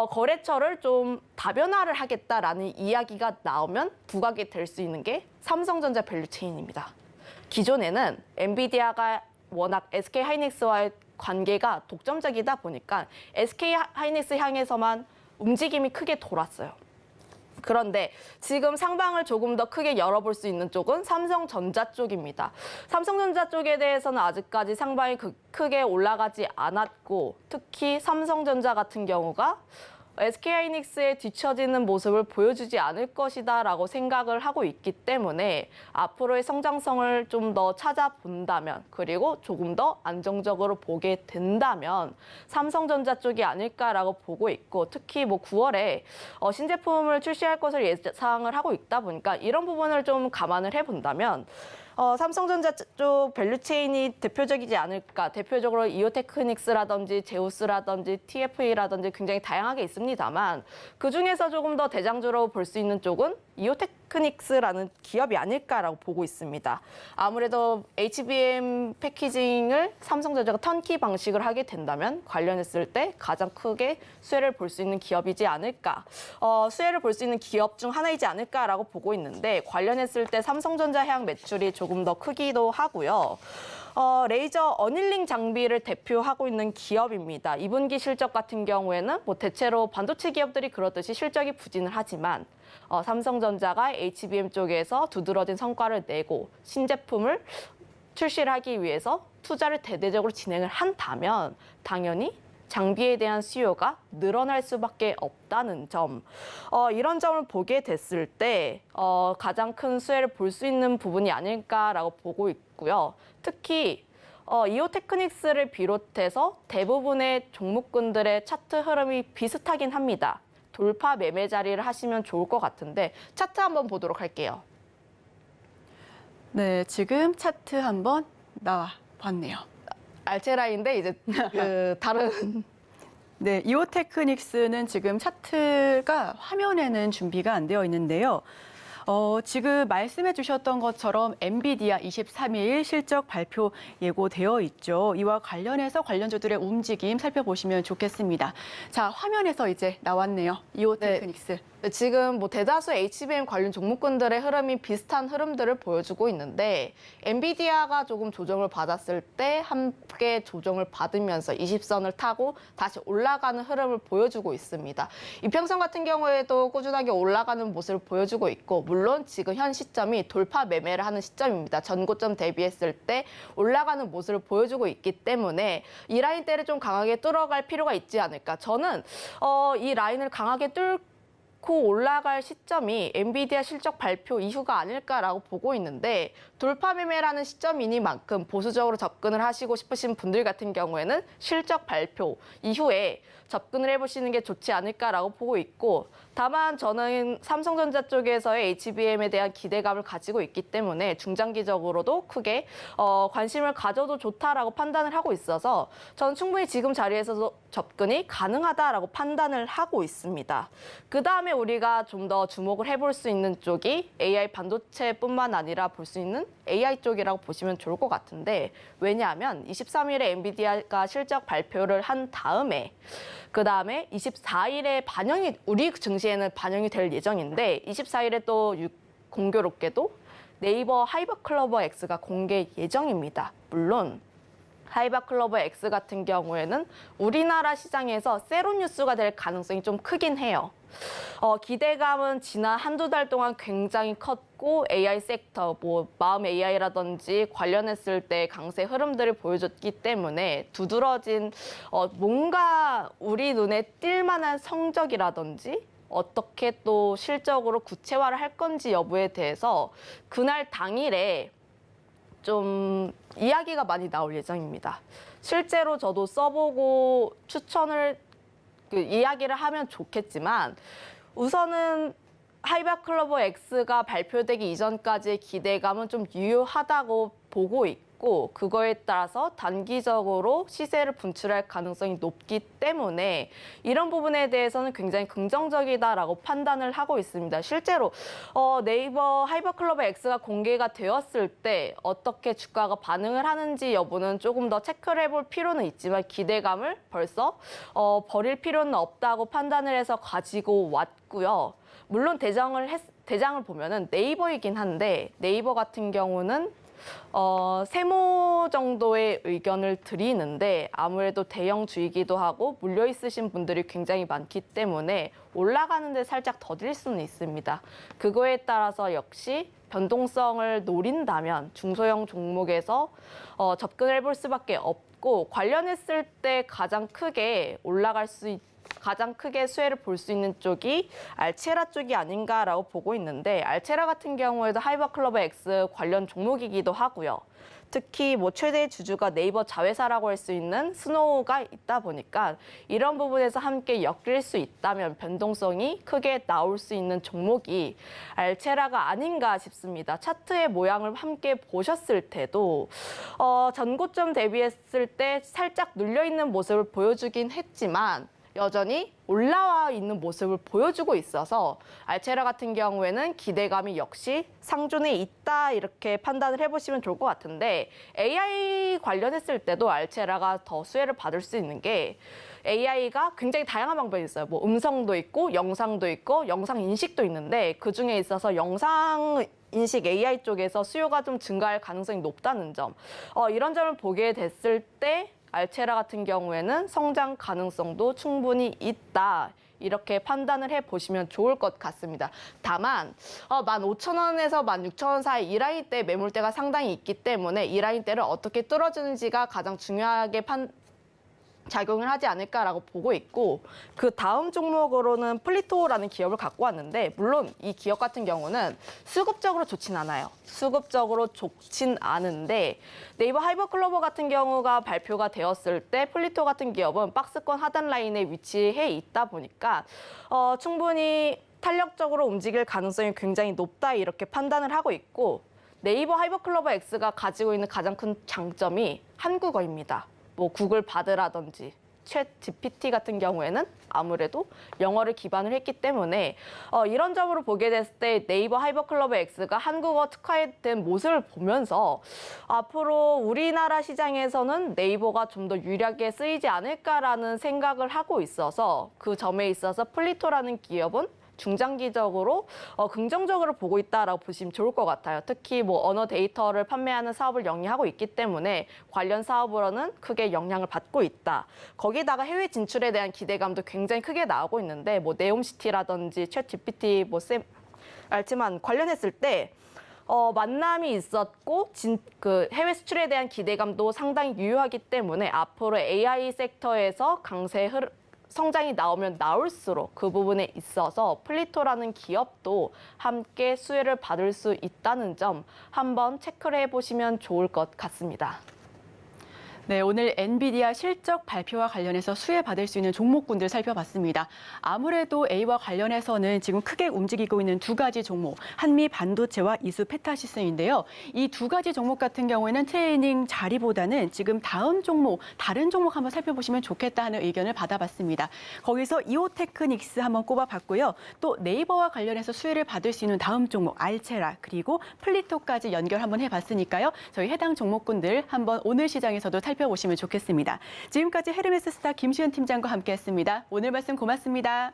거래처를 좀 다변화를 하겠다라는 이야기가 나오면 부각이 될 수 있는 게 삼성전자 밸류체인입니다. 기존에는 엔비디아가 워낙 SK하이닉스와의 관계가 독점적이다 보니까 SK하이닉스 향해서만 움직임이 크게 돌았어요. 그런데 지금 상방을 조금 더 크게 열어볼 수 있는 쪽은 삼성전자 쪽입니다. 삼성전자 쪽에 대해서는 아직까지 상방이 크게 올라가지 않았고 특히 삼성전자 같은 경우가 SK하이닉스에 뒤처지는 모습을 보여주지 않을 것이다라고 생각을 하고 있기 때문에 앞으로의 성장성을 좀 더 찾아본다면 그리고 조금 더 안정적으로 보게 된다면 삼성전자 쪽이 아닐까라고 보고 있고 특히 뭐 9월에 신제품을 출시할 것을 예상을 하고 있다 보니까 이런 부분을 좀 감안을 해본다면 삼성전자 쪽 밸류체인이 대표적이지 않을까. 대표적으로 이오테크닉스라든지 제우스라든지 TFE라든지 굉장히 다양하게 있습니다만 그중에서 조금 더 대장주로 볼 수 있는 쪽은 테크닉스라는 기업이 아닐까라고 보고 있습니다. 아무래도 HBM 패키징을 삼성전자가 턴키 방식을 하게 된다면 관련했을 때 가장 크게 수혜를 볼 수 있는 기업이지 않을까, 수혜를 볼 수 있는 기업 중 하나이지 않을까라고 보고 있는데 관련했을 때 삼성전자 해양 매출이 조금 더 크기도 하고요. 레이저 어닐링 장비를 대표하고 있는 기업입니다. 2분기 실적 같은 경우에는 뭐 대체로 반도체 기업들이 그렇듯이 실적이 부진을 하지만 삼성전자가 HBM 쪽에서 두드러진 성과를 내고 신제품을 출시를 하기 위해서 투자를 대대적으로 진행을 한다면 당연히 장비에 대한 수요가 늘어날 수밖에 없다는 점. 이런 점을 보게 됐을 때 가장 큰 수혜를 볼 수 있는 부분이 아닐까라고 보고 있고요. 특히 이오테크닉스를 비롯해서 대부분의 종목군들의 차트 흐름이 비슷하긴 합니다. 돌파 매매 자리를 하시면 좋을 것 같은데 차트 한번 보도록 할게요. 네, 지금 차트 한번 나와 봤네요. 알체라인데 이제 그 다른 네, 이오테크닉스는 지금 차트가 화면에는 준비가 안 되어 있는데요. 지금 말씀해 주셨던 것처럼 엔비디아 23일 실적 발표 예고되어 있죠. 이와 관련해서 관련주들의 움직임 살펴보시면 좋겠습니다. 자, 화면에서 이제 나왔네요. 이오테크닉스. 지금 뭐 대다수 HBM 관련 종목군들의 흐름이 비슷한 흐름들을 보여주고 있는데 엔비디아가 조금 조정을 받았을 때 함께 조정을 받으면서 20선을 타고 다시 올라가는 흐름을 보여주고 있습니다. 이평선 같은 경우에도 꾸준하게 올라가는 모습을 보여주고 있고 물론 지금 현 시점이 돌파 매매를 하는 시점입니다. 전고점 대비했을 때 올라가는 모습을 보여주고 있기 때문에 이 라인대를 좀 강하게 뚫어갈 필요가 있지 않을까. 저는 이 라인을 강하게 뚫고 올라갈 시점이 엔비디아 실적 발표 이후가 아닐까라고 보고 있는데 돌파 매매라는 시점이니만큼 보수적으로 접근을 하시고 싶으신 분들 같은 경우에는 실적 발표 이후에 접근을 해보시는 게 좋지 않을까라고 보고 있고 다만 저는 삼성전자 쪽에서의 HBM에 대한 기대감을 가지고 있기 때문에 중장기적으로도 크게 관심을 가져도 좋다라고 판단을 하고 있어서 저는 충분히 지금 자리에서도 접근이 가능하다라고 판단을 하고 있습니다. 그다음에 우리가 좀 더 주목을 해볼 수 있는 쪽이 AI 반도체뿐만 아니라 볼 수 있는 AI 쪽이라고 보시면 좋을 것 같은데 왜냐하면 23일에 엔비디아가 실적 발표를 한 다음에 그다음에 24일에 우리 증시에는 반영이 될 예정인데 24일에 또 공교롭게도 네이버 하이버클로버 X가 공개 예정입니다. 물론 하이버클로버 X 같은 경우에는 우리나라 시장에서 세로 뉴스가 될 가능성이 좀 크긴 해요. 기대감은 지난 한두 달 동안 굉장히 컸고 AI 섹터, 뭐 마음 AI라든지 관련했을 때 강세 흐름들을 보여줬기 때문에 두드러진 뭔가 우리 눈에 띌 만한 성적이라든지 어떻게 또 실적으로 구체화를 할 건지 여부에 대해서 그날 당일에 좀 이야기가 많이 나올 예정입니다. 실제로 저도 써보고 추천을 이야기를 하면 좋겠지만 우선은 하이버클로버 X가 발표되기 이전까지의 기대감은 좀 유효하다고 보고 있고 그거에 따라서 단기적으로 시세를 분출할 가능성이 높기 때문에 이런 부분에 대해서는 굉장히 긍정적이다라고 판단을 하고 있습니다. 실제로 네이버 하이버클로버 X가 공개가 되었을 때 어떻게 주가가 반응을 하는지 여부는 조금 더 체크를 해볼 필요는 있지만 기대감을 벌써 버릴 필요는 없다고 판단을 해서 가지고 왔고요. 물론 대장을 보면은 네이버이긴 한데 네이버 같은 경우는 세모 정도의 의견을 드리는데 아무래도 대형주이기도 하고 물려 있으신 분들이 굉장히 많기 때문에 올라가는 데 살짝 더딜 수는 있습니다. 그거에 따라서 역시 변동성을 노린다면 중소형 종목에서 접근을 해볼 수밖에 없고 관련했을 때 가장 크게 가장 크게 수혜를 볼 수 있는 쪽이 알체라 쪽이 아닌가라고 보고 있는데 알체라 같은 경우에도 하이버클로버 X 관련 종목이기도 하고요. 특히 뭐 최대 주주가 네이버 자회사라고 할 수 있는 스노우가 있다 보니까 이런 부분에서 함께 엮일 수 있다면 변동성이 크게 나올 수 있는 종목이 알체라가 아닌가 싶습니다. 차트의 모양을 함께 보셨을 때도 전고점 대비했을 때 살짝 눌려 있는 모습을 보여주긴 했지만 여전히 올라와 있는 모습을 보여주고 있어서 알체라 같은 경우에는 기대감이 역시 상존에 있다 이렇게 판단을 해보시면 좋을 것 같은데 AI 관련했을 때도 알체라가 더 수혜를 받을 수 있는 게 AI가 굉장히 다양한 방법이 있어요. 뭐 음성도 있고 영상도 있고 영상 인식도 있는데 그중에 있어서 영상 인식 AI 쪽에서 수요가 좀 증가할 가능성이 높다는 점. 이런 점을 보게 됐을 때 알체라 같은 경우에는 성장 가능성도 충분히 있다. 이렇게 판단을 해보시면 좋을 것 같습니다. 다만 15,000원에서 16,000원 사이 이 라인대 매물대가 상당히 있기 때문에 이 라인대를 어떻게 뚫어주는지가 가장 중요하게 작용을 하지 않을까라고 보고 있고 그 다음 종목으로는 플리토라는 기업을 갖고 왔는데 물론 이 기업 같은 경우는 수급적으로 좋진 않아요. 수급적으로 좋진 않은데 네이버 하이버클로버 같은 경우가 발표가 되었을 때 플리토 같은 기업은 박스권 하단 라인에 위치해 있다 보니까 충분히 탄력적으로 움직일 가능성이 굉장히 높다 이렇게 판단을 하고 있고 네이버 하이버클로버 X가 가지고 있는 가장 큰 장점이 한국어입니다. 뭐 구글 바드라든지 챗 GPT 같은 경우에는 아무래도 영어를 기반을 했기 때문에 이런 점으로 보게 됐을 때 네이버 하이버클로버 X가 한국어 특화된 모습을 보면서 앞으로 우리나라 시장에서는 네이버가 좀 더 유리하게 쓰이지 않을까라는 생각을 하고 있어서 그 점에 있어서 플리토라는 기업은 중장기적으로 긍정적으로 보고 있다라고 보시면 좋을 것 같아요. 특히 뭐 언어 데이터를 판매하는 사업을 영위하고 있기 때문에 관련 사업으로는 크게 영향을 받고 있다. 거기다가 해외 진출에 대한 기대감도 굉장히 크게 나오고 있는데 뭐 네옴시티라든지 챗 GPT 알지만 관련했을 때 만남이 있었고 그 해외 수출에 대한 기대감도 상당히 유효하기 때문에 앞으로 AI 섹터에서 성장이 나오면 나올수록 그 부분에 있어서 플리토라는 기업도 함께 수혜를 받을 수 있다는 점 한번 체크를 해보시면 좋을 것 같습니다. 네, 오늘 엔비디아 실적 발표와 관련해서 수혜받을 수 있는 종목군들 살펴봤습니다. 아무래도 A와 관련해서는 지금 크게 움직이고 있는 두 가지 종목, 한미 반도체와 이수 페타시스인데요. 이 두 가지 종목 같은 경우에는 트레이닝 자리보다는 지금 다음 종목, 다른 종목 한번 살펴보시면 좋겠다 하는 의견을 받아봤습니다. 거기서 이오테크닉스 한번 꼽아봤고요. 또 네이버와 관련해서 수혜를 받을 수 있는 다음 종목, 알체라, 그리고 플리토까지 연결 한번 해봤으니까요. 저희 해당 종목군들 한번 오늘 시장에서도 살펴보시면 좋겠습니다. 지금까지 헤르메스 스타 김시은 팀장과 함께했습니다. 오늘 말씀 고맙습니다.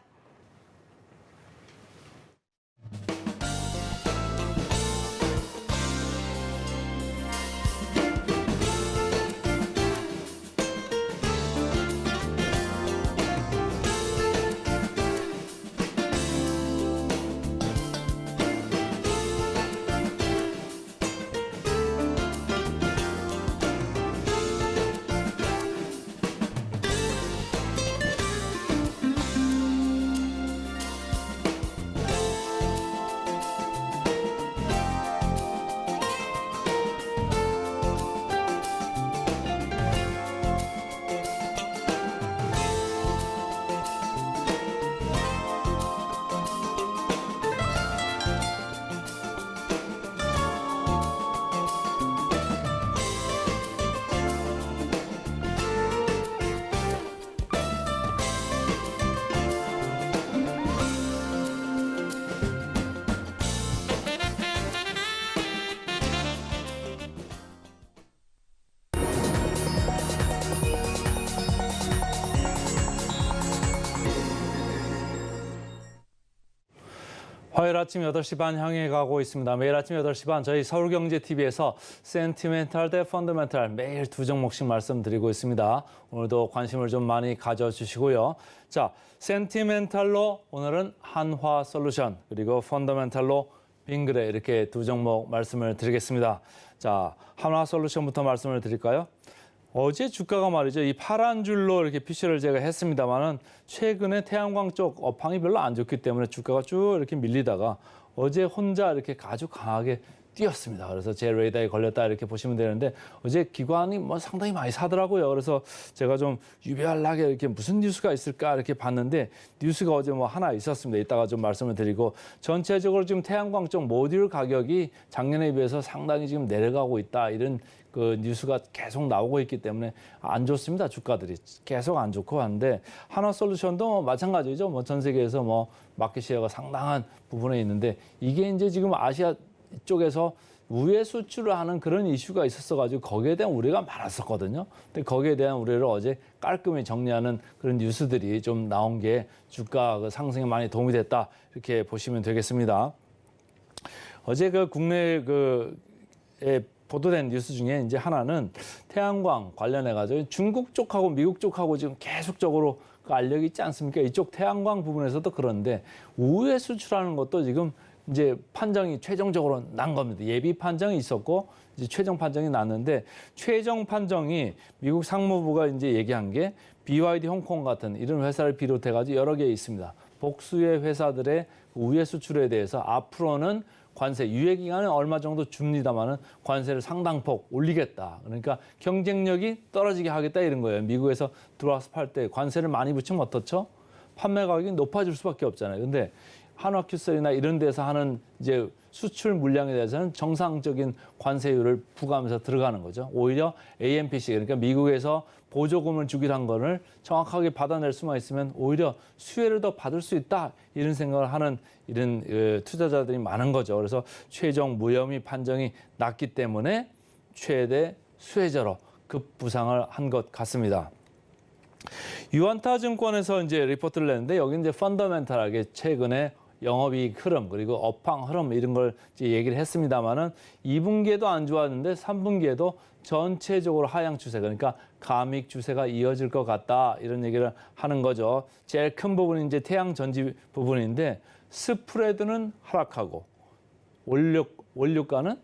화요일 아침 8시 반 향해 가고 있습니다. 매일 아침 8시 반 저희 서울경제TV에서 센티멘탈 대 펀더멘탈 매일 두 종목씩 말씀드리고 있습니다. 오늘도 관심을 좀 많이 가져주시고요. 자, 센티멘탈로 오늘은 한화솔루션 그리고 펀더멘탈로 빙그레 이렇게 두 종목 말씀을 드리겠습니다. 자, 한화솔루션부터 말씀을 드릴까요? 어제 주가가 말이죠. 이 파란 줄로 이렇게 표시를 제가 했습니다만은 최근에 태양광 쪽 업황이 별로 안 좋기 때문에 주가가 쭉 이렇게 밀리다가 어제 혼자 이렇게 아주 강하게 뛰었습니다. 그래서 제 레이더에 걸렸다 이렇게 보시면 되는데 어제 기관이 뭐 상당히 많이 사더라고요. 그래서 제가 좀 유별나게 이렇게 무슨 뉴스가 있을까 이렇게 봤는데 뉴스가 어제 뭐 하나 있었습니다. 이따가 좀 말씀을 드리고 전체적으로 지금 태양광 쪽 모듈 가격이 작년에 비해서 상당히 지금 내려가고 있다 이런 그 뉴스가 계속 나오고 있기 때문에 안 좋습니다. 주가들이 계속 안 좋고 한데 한화솔루션도 뭐 마찬가지죠. 뭐 전 세계에서 뭐 마켓 시어가 상당한 부분에 있는데 이게 이제 지금 아시아 쪽에서 우회 수출을 하는 그런 이슈가 있었어가지고 거기에 대한 우려가 많았었거든요. 근데 거기에 대한 우려를 어제 깔끔히 정리하는 그런 뉴스들이 좀 나온 게 주가 그 상승에 많이 도움이 됐다 이렇게 보시면 되겠습니다. 어제 그 국내 그에 보도된 뉴스 중에 이제 하나는 태양광 관련해 가지고 중국 쪽하고 미국 쪽하고 지금 계속적으로 그 알력이 있지 않습니까? 이쪽 태양광 부분에서도 그런데 우회 수출하는 것도 지금 이제 판정이 최종적으로 난 겁니다. 예비 판정이 있었고 이제 최종 판정이 났는데 최종 판정이 미국 상무부가 이제 얘기한 게 BYD 홍콩 같은 이런 회사를 비롯해 가지고 여러 개 있습니다. 복수의 회사들의 우회 수출에 대해서 앞으로는 관세 유예 기간은 얼마 정도 줍니다마는 관세를 상당폭 올리겠다. 그러니까 경쟁력이 떨어지게 하겠다 이런 거예요. 미국에서 들어와서 팔 때 관세를 많이 붙이면 어떻죠? 판매 가격이 높아질 수밖에 없잖아요. 근데 한화큐셀이나 이런 데서 하는 이제 수출 물량에 대해서는 정상적인 관세율을 부과하면서 들어가는 거죠. 오히려 AMPC 그러니까 미국에서 보조금을 주기로 한 거를 정확하게 받아낼 수만 있으면 오히려 수혜를 더 받을 수 있다 이런 생각을 하는 이런 투자자들이 많은 거죠. 그래서 최종 무혐의 판정이 났기 때문에 최대 수혜자로 급부상을 한 것 같습니다. 유안타 증권에서 이제 리포트를 냈는데 여기 이제 펀더멘탈하게 최근에 영업이익 흐름 그리고 업황 흐름 이런 걸 이제 얘기를 했습니다만은 2분기에도 안 좋았는데 3분기에도 전체적으로 하향 추세 그러니까 감익 추세가 이어질 것 같다 이런 얘기를 하는 거죠. 제일 큰 부분이 이제 태양 전지 부분인데 스프레드는 하락하고 원료가는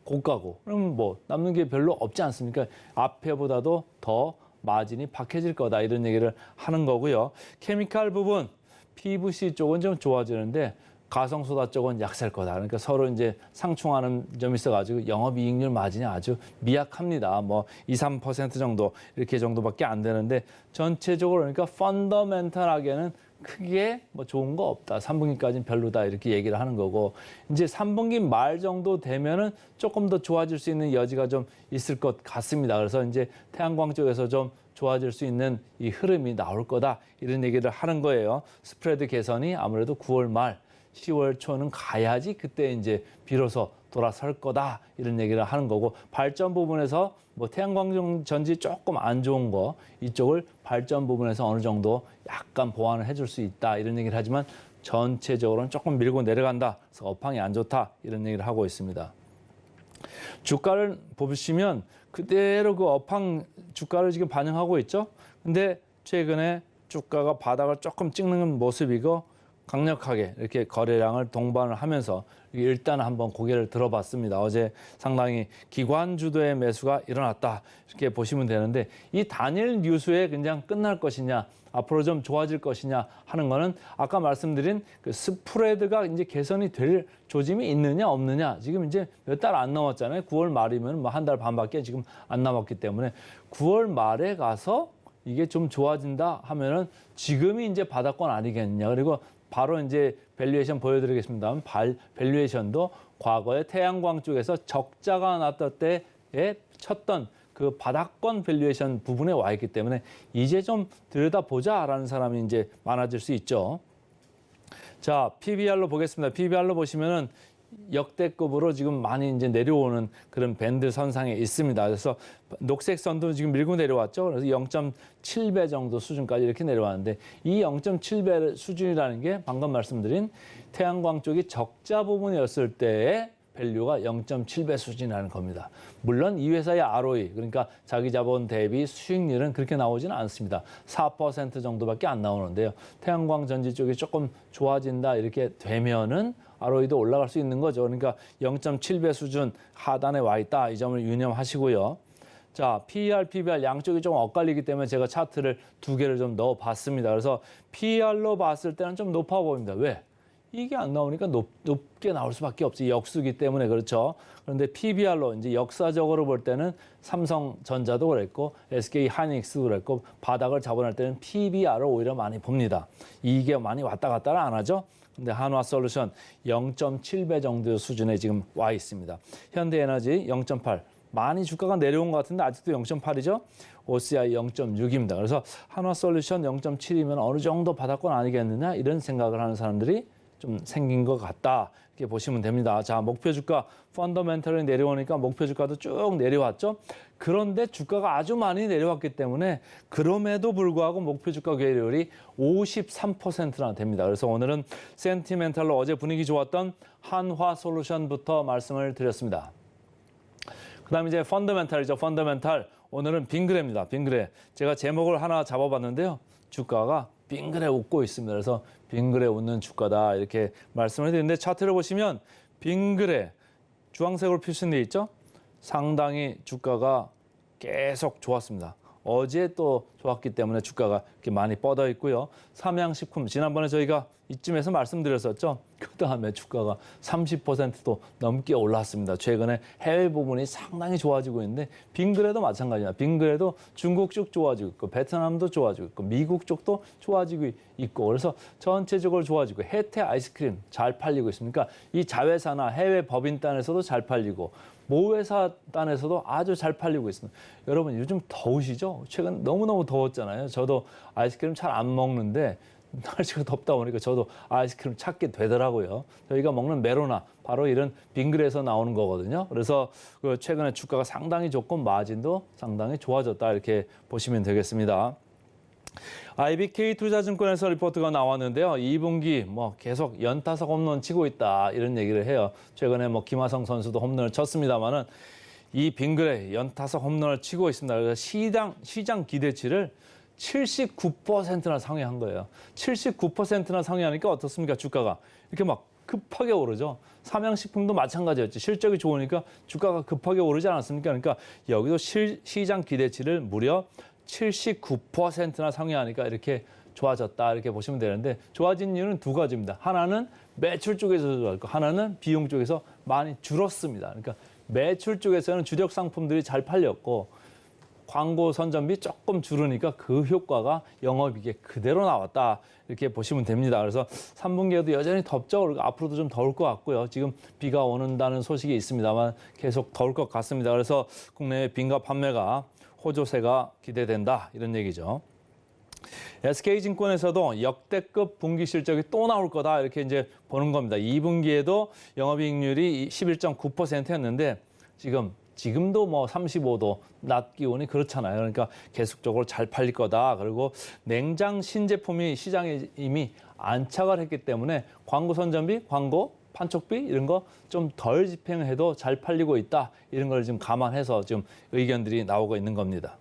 고가고 그럼 뭐 남는 게 별로 없지 않습니까? 앞에보다도 더 마진이 박해질 거다 이런 얘기를 하는 거고요. 케미칼 부분 PVC 쪽은 좀 좋아지는데 가성소다 쪽은 약세일 거다. 그러니까 서로 이제 상충하는 점이 있어가지고 영업이익률 마진이 아주 미약합니다. 뭐 2, 3% 정도 이렇게 정도밖에 안 되는데 전체적으로 그러니까 펀더멘탈하게는 크게 뭐 좋은 거 없다. 3분기까지는 별로다 이렇게 얘기를 하는 거고 이제 3분기 말 정도 되면은 조금 더 좋아질 수 있는 여지가 좀 있을 것 같습니다. 그래서 이제 태양광 쪽에서 좀 좋아질 수 있는 이 흐름이 나올 거다 이런 얘기를 하는 거예요. 스프레드 개선이 아무래도 9월 말 10월 초는 가야지 그때 이제 비로소 돌아설 거다 이런 얘기를 하는 거고 발전 부분에서 뭐 태양광 전지 조금 안 좋은 거 이쪽을 발전 부분에서 어느 정도 약간 보완을 해줄 수 있다 이런 얘기를 하지만 전체적으로는 조금 밀고 내려간다. 그래서 업황이 안 좋다 이런 얘기를 하고 있습니다. 주가를 보시면 그대로 그 업황 주가를 지금 반영하고 있죠. 근데 최근에 주가가 바닥을 조금 찍는 모습이고 강력하게 이렇게 거래량을 동반을 하면서 일단 한번 고개를 들어봤습니다. 어제 상당히 기관 주도의 매수가 일어났다 이렇게 보시면 되는데 이 단일 뉴스에 그냥 끝날 것이냐 앞으로 좀 좋아질 것이냐 하는 거는 아까 말씀드린 그 스프레드가 이제 개선이 될 조짐이 있느냐 없느냐 지금 이제 몇 달 안 남았잖아요. 9월 말이면 뭐 한 달 반밖에 지금 안 남았기 때문에 9월 말에 가서 이게 좀 좋아진다 하면은 지금이 이제 바닥권 아니겠냐. 그리고 바로 이제 밸류에이션 보여드리겠습니다. 밸류에이션도 과거에 태양광 쪽에서 적자가 났을 때에 쳤던 그 바닥권 밸류에이션 부분에 와 있기 때문에 이제 좀 들여다보자라는 사람이 이제 많아질 수 있죠. 자, PBR로 보겠습니다. PBR로 보시면은 역대급으로 지금 많이 이제 내려오는 그런 밴드 선상에 있습니다. 그래서 녹색 선도 지금 밀고 내려왔죠. 그래서 0.7배 정도 수준까지 이렇게 내려왔는데 이 0.7배 수준이라는 게 방금 말씀드린 태양광 쪽이 적자 부분이었을 때의 밸류가 0.7배 수준이라는 겁니다. 물론 이 회사의 ROE, 그러니까 자기 자본 대비 수익률은 그렇게 나오지는 않습니다. 4% 정도밖에 안 나오는데요. 태양광 전지 쪽이 조금 좋아진다 이렇게 되면은 ROE도 올라갈 수 있는 거죠. 그러니까 0.7배 수준 하단에 와 있다. 이 점을 유념하시고요. 자, PER, PBR 양쪽이 좀 엇갈리기 때문에 제가 차트를 두 개를 좀 넣어봤습니다. 그래서 PER로 봤을 때는 좀 높아 보입니다. 왜? 이게 안 나오니까 높게 나올 수밖에 없지. 역수기 때문에 그렇죠. 그런데 PBR로 이제 역사적으로 볼 때는 삼성전자도 그랬고 SK 하이닉스도 그랬고 바닥을 잡아낼 때는 PBR을 오히려 많이 봅니다. 이게 많이 왔다 갔다를 안 하죠. 근데 한화솔루션 0.7배 정도 수준에 지금 와 있습니다. 현대에너지 0.8. 많이 주가가 내려온 것 같은데 아직도 0.8이죠. OCI 0.6입니다. 그래서 한화솔루션 0.7이면 어느 정도 바닥권 아니겠느냐 이런 생각을 하는 사람들이 좀 생긴 것 같다. 이렇게 보시면 됩니다. 자, 목표 주가 펀더멘털이 내려오니까 목표 주가도 쭉 내려왔죠. 그런데 주가가 아주 많이 내려왔기 때문에 그럼에도 불구하고 목표 주가 괴리율이 53%나 됩니다. 그래서 오늘은 센티멘탈로 어제 분위기 좋았던 한화솔루션부터 말씀을 드렸습니다. 그다음에 이제 펀더멘탈이죠. 펀더멘탈. 오늘은 빙그레입니다. 빙그레. 제가 제목을 하나 잡아봤는데요. 주가가 빙그레 웃고 있습니다. 그래서 빙그레 웃는 주가다 이렇게 말씀을 드리는데 차트를 보시면 빙그레 주황색으로 표시되어 있죠. 상당히 주가가 계속 좋았습니다. 어제 또 좋았기 때문에 주가가 이렇게 많이 뻗어 있고요. 삼양식품 지난번에 저희가 이쯤에서 말씀드렸었죠. 그다음에 주가가 30%도 넘게 올랐습니다. 최근에 해외 부분이 상당히 좋아지고 있는데 빙그레도 마찬가지입니다. 빙그레도 중국 쪽 좋아지고 있고 베트남도 좋아지고 있고 미국 쪽도 좋아지고 있고 그래서 전체적으로 좋아지고 혜태 아이스크림 잘 팔리고 있습니다. 그러니까 이 자회사나 해외 법인단에서도 잘 팔리고 모회사 단에서도 아주 잘 팔리고 있습니다. 여러분 요즘 더우시죠? 최근 너무너무 더웠잖아요. 저도 아이스크림 잘 안 먹는데 날씨가 덥다 보니까 저도 아이스크림 찾게 되더라고요. 저희가 먹는 메로나 바로 이런 빙그레에서 나오는 거거든요. 그래서 최근에 주가가 상당히 좋고 마진도 상당히 좋아졌다 이렇게 보시면 되겠습니다. IBK 투자증권에서 리포트가 나왔는데요. 2분기 계속 연타석 홈런 치고 있다 이런 얘기를 해요. 최근에 김하성 선수도 홈런을 쳤습니다만은 이 빙그레 연타석 홈런을 치고 있습니다. 그래서 시장 기대치를 79%나 상회한 거예요. 79%나 상회하니까 어떻습니까? 주가가 이렇게 막 급하게 오르죠. 삼양식품도 마찬가지였죠. 실적이 좋으니까 주가가 급하게 오르지 않았습니까? 그러니까 여기도 시장 기대치를 무려 79%나 상회하니까 이렇게 좋아졌다 이렇게 보시면 되는데 좋아진 이유는 두 가지입니다. 하나는 매출 쪽에서 좋았고 하나는 비용 쪽에서 많이 줄었습니다. 그러니까 매출 쪽에서는 주력 상품들이 잘 팔렸고 광고 선전비 조금 줄으니까 그 효과가 영업이익에 그대로 나왔다 이렇게 보시면 됩니다. 그래서 3분기에도 여전히 덥죠. 그리고 앞으로도 좀 더울 것 같고요. 지금 비가 오는다는 소식이 있습니다만 계속 더울 것 같습니다. 그래서 국내 빙가 판매가 호조세가 기대된다 이런 얘기죠. SK증권에서도 역대급 분기 실적이 또 나올 거다 이렇게 이제 보는 겁니다. 2분기에도 영업이익률이 11.9%였는데 지금도 35도 낮 기온이 그렇잖아요. 그러니까 계속적으로 잘 팔릴 거다. 그리고 냉장 신제품이 시장에 이미 안착을 했기 때문에 광고 선전비, 광고 판촉비 이런 거 좀 덜 집행해도 잘 팔리고 있다. 이런 걸 지금 감안해서 지금 의견들이 나오고 있는 겁니다.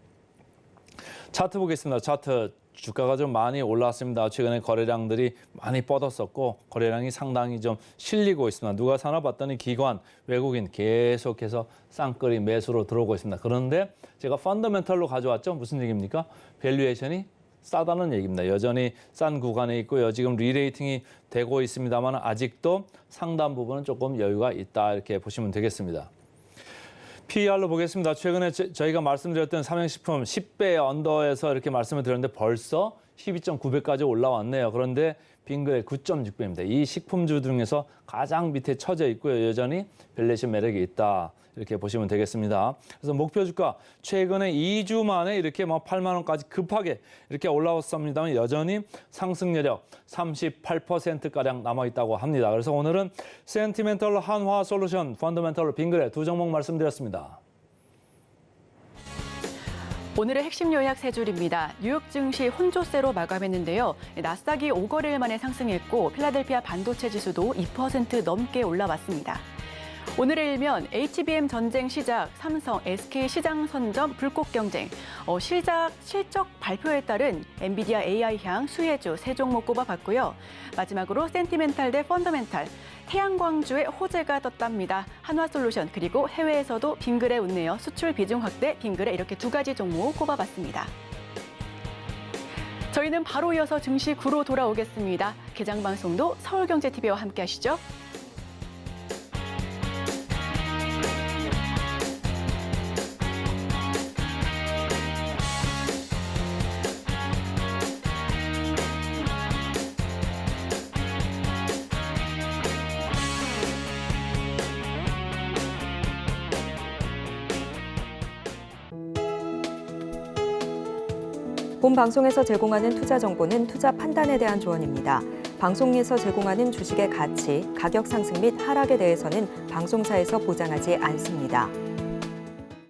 차트 보겠습니다. 차트 주가가 좀 많이 올랐습니다. 최근에 거래량들이 많이 뻗었었고 거래량이 상당히 좀 실리고 있습니다. 누가 사나 봤더니 기관, 외국인 계속해서 쌍끌이 매수로 들어오고 있습니다. 그런데 제가 펀더멘털로 가져왔죠. 무슨 얘기입니까? 밸류에이션이 싸다는 얘기입니다. 여전히 싼 구간에 있고요. 지금 리레이팅이 되고 있습니다만 아직도 상당 부분은 조금 여유가 있다 이렇게 보시면 되겠습니다. PER로 보겠습니다. 최근에 저희가 말씀드렸던 삼양식품 10배 언더에서 이렇게 말씀을 드렸는데 벌써 12.9배까지 올라왔네요. 그런데 빙그레 9.6배입니다. 이 식품주 중에서 가장 밑에 처져 있고요. 여전히 밸류에이션 매력이 있다. 이렇게 보시면 되겠습니다. 그래서 목표 주가 최근에 2주 만에 이렇게 8만 원까지 급하게 이렇게 올라왔습니다만 여전히 상승 여력 38%가량 남아있다고 합니다. 그래서 오늘은 센티멘털 한화솔루션, 펀더멘털 빙그레 두 종목 말씀드렸습니다. 오늘의 핵심 요약 세 줄입니다. 뉴욕 증시 혼조세로 마감했는데요. 나스닥이 5거래일 만에 상승했고 필라델피아 반도체 지수도 2% 넘게 올라왔습니다. 오늘의 일면 HBM 전쟁 시작, 삼성, SK 시장 선점 불꽃 경쟁, 실적 발표에 따른 엔비디아 AI향 수혜주 세 종목 꼽아봤고요. 마지막으로 센티멘탈 대 펀더멘탈, 태양광주의 호재가 떴답니다. 한화솔루션 그리고 해외에서도 빙그레 웃네요. 수출 비중 확대, 빙그레 이렇게 두 가지 종목 꼽아봤습니다. 저희는 바로 이어서 증시 구로 돌아오겠습니다. 개장 방송도 서울경제TV와 함께 하시죠. 본 방송에서 제공하는 투자 정보는 투자 판단에 대한 조언입니다. 방송에서 제공하는 주식의 가치, 가격 상승 및 하락에 대해서는 방송사에서 보장하지 않습니다.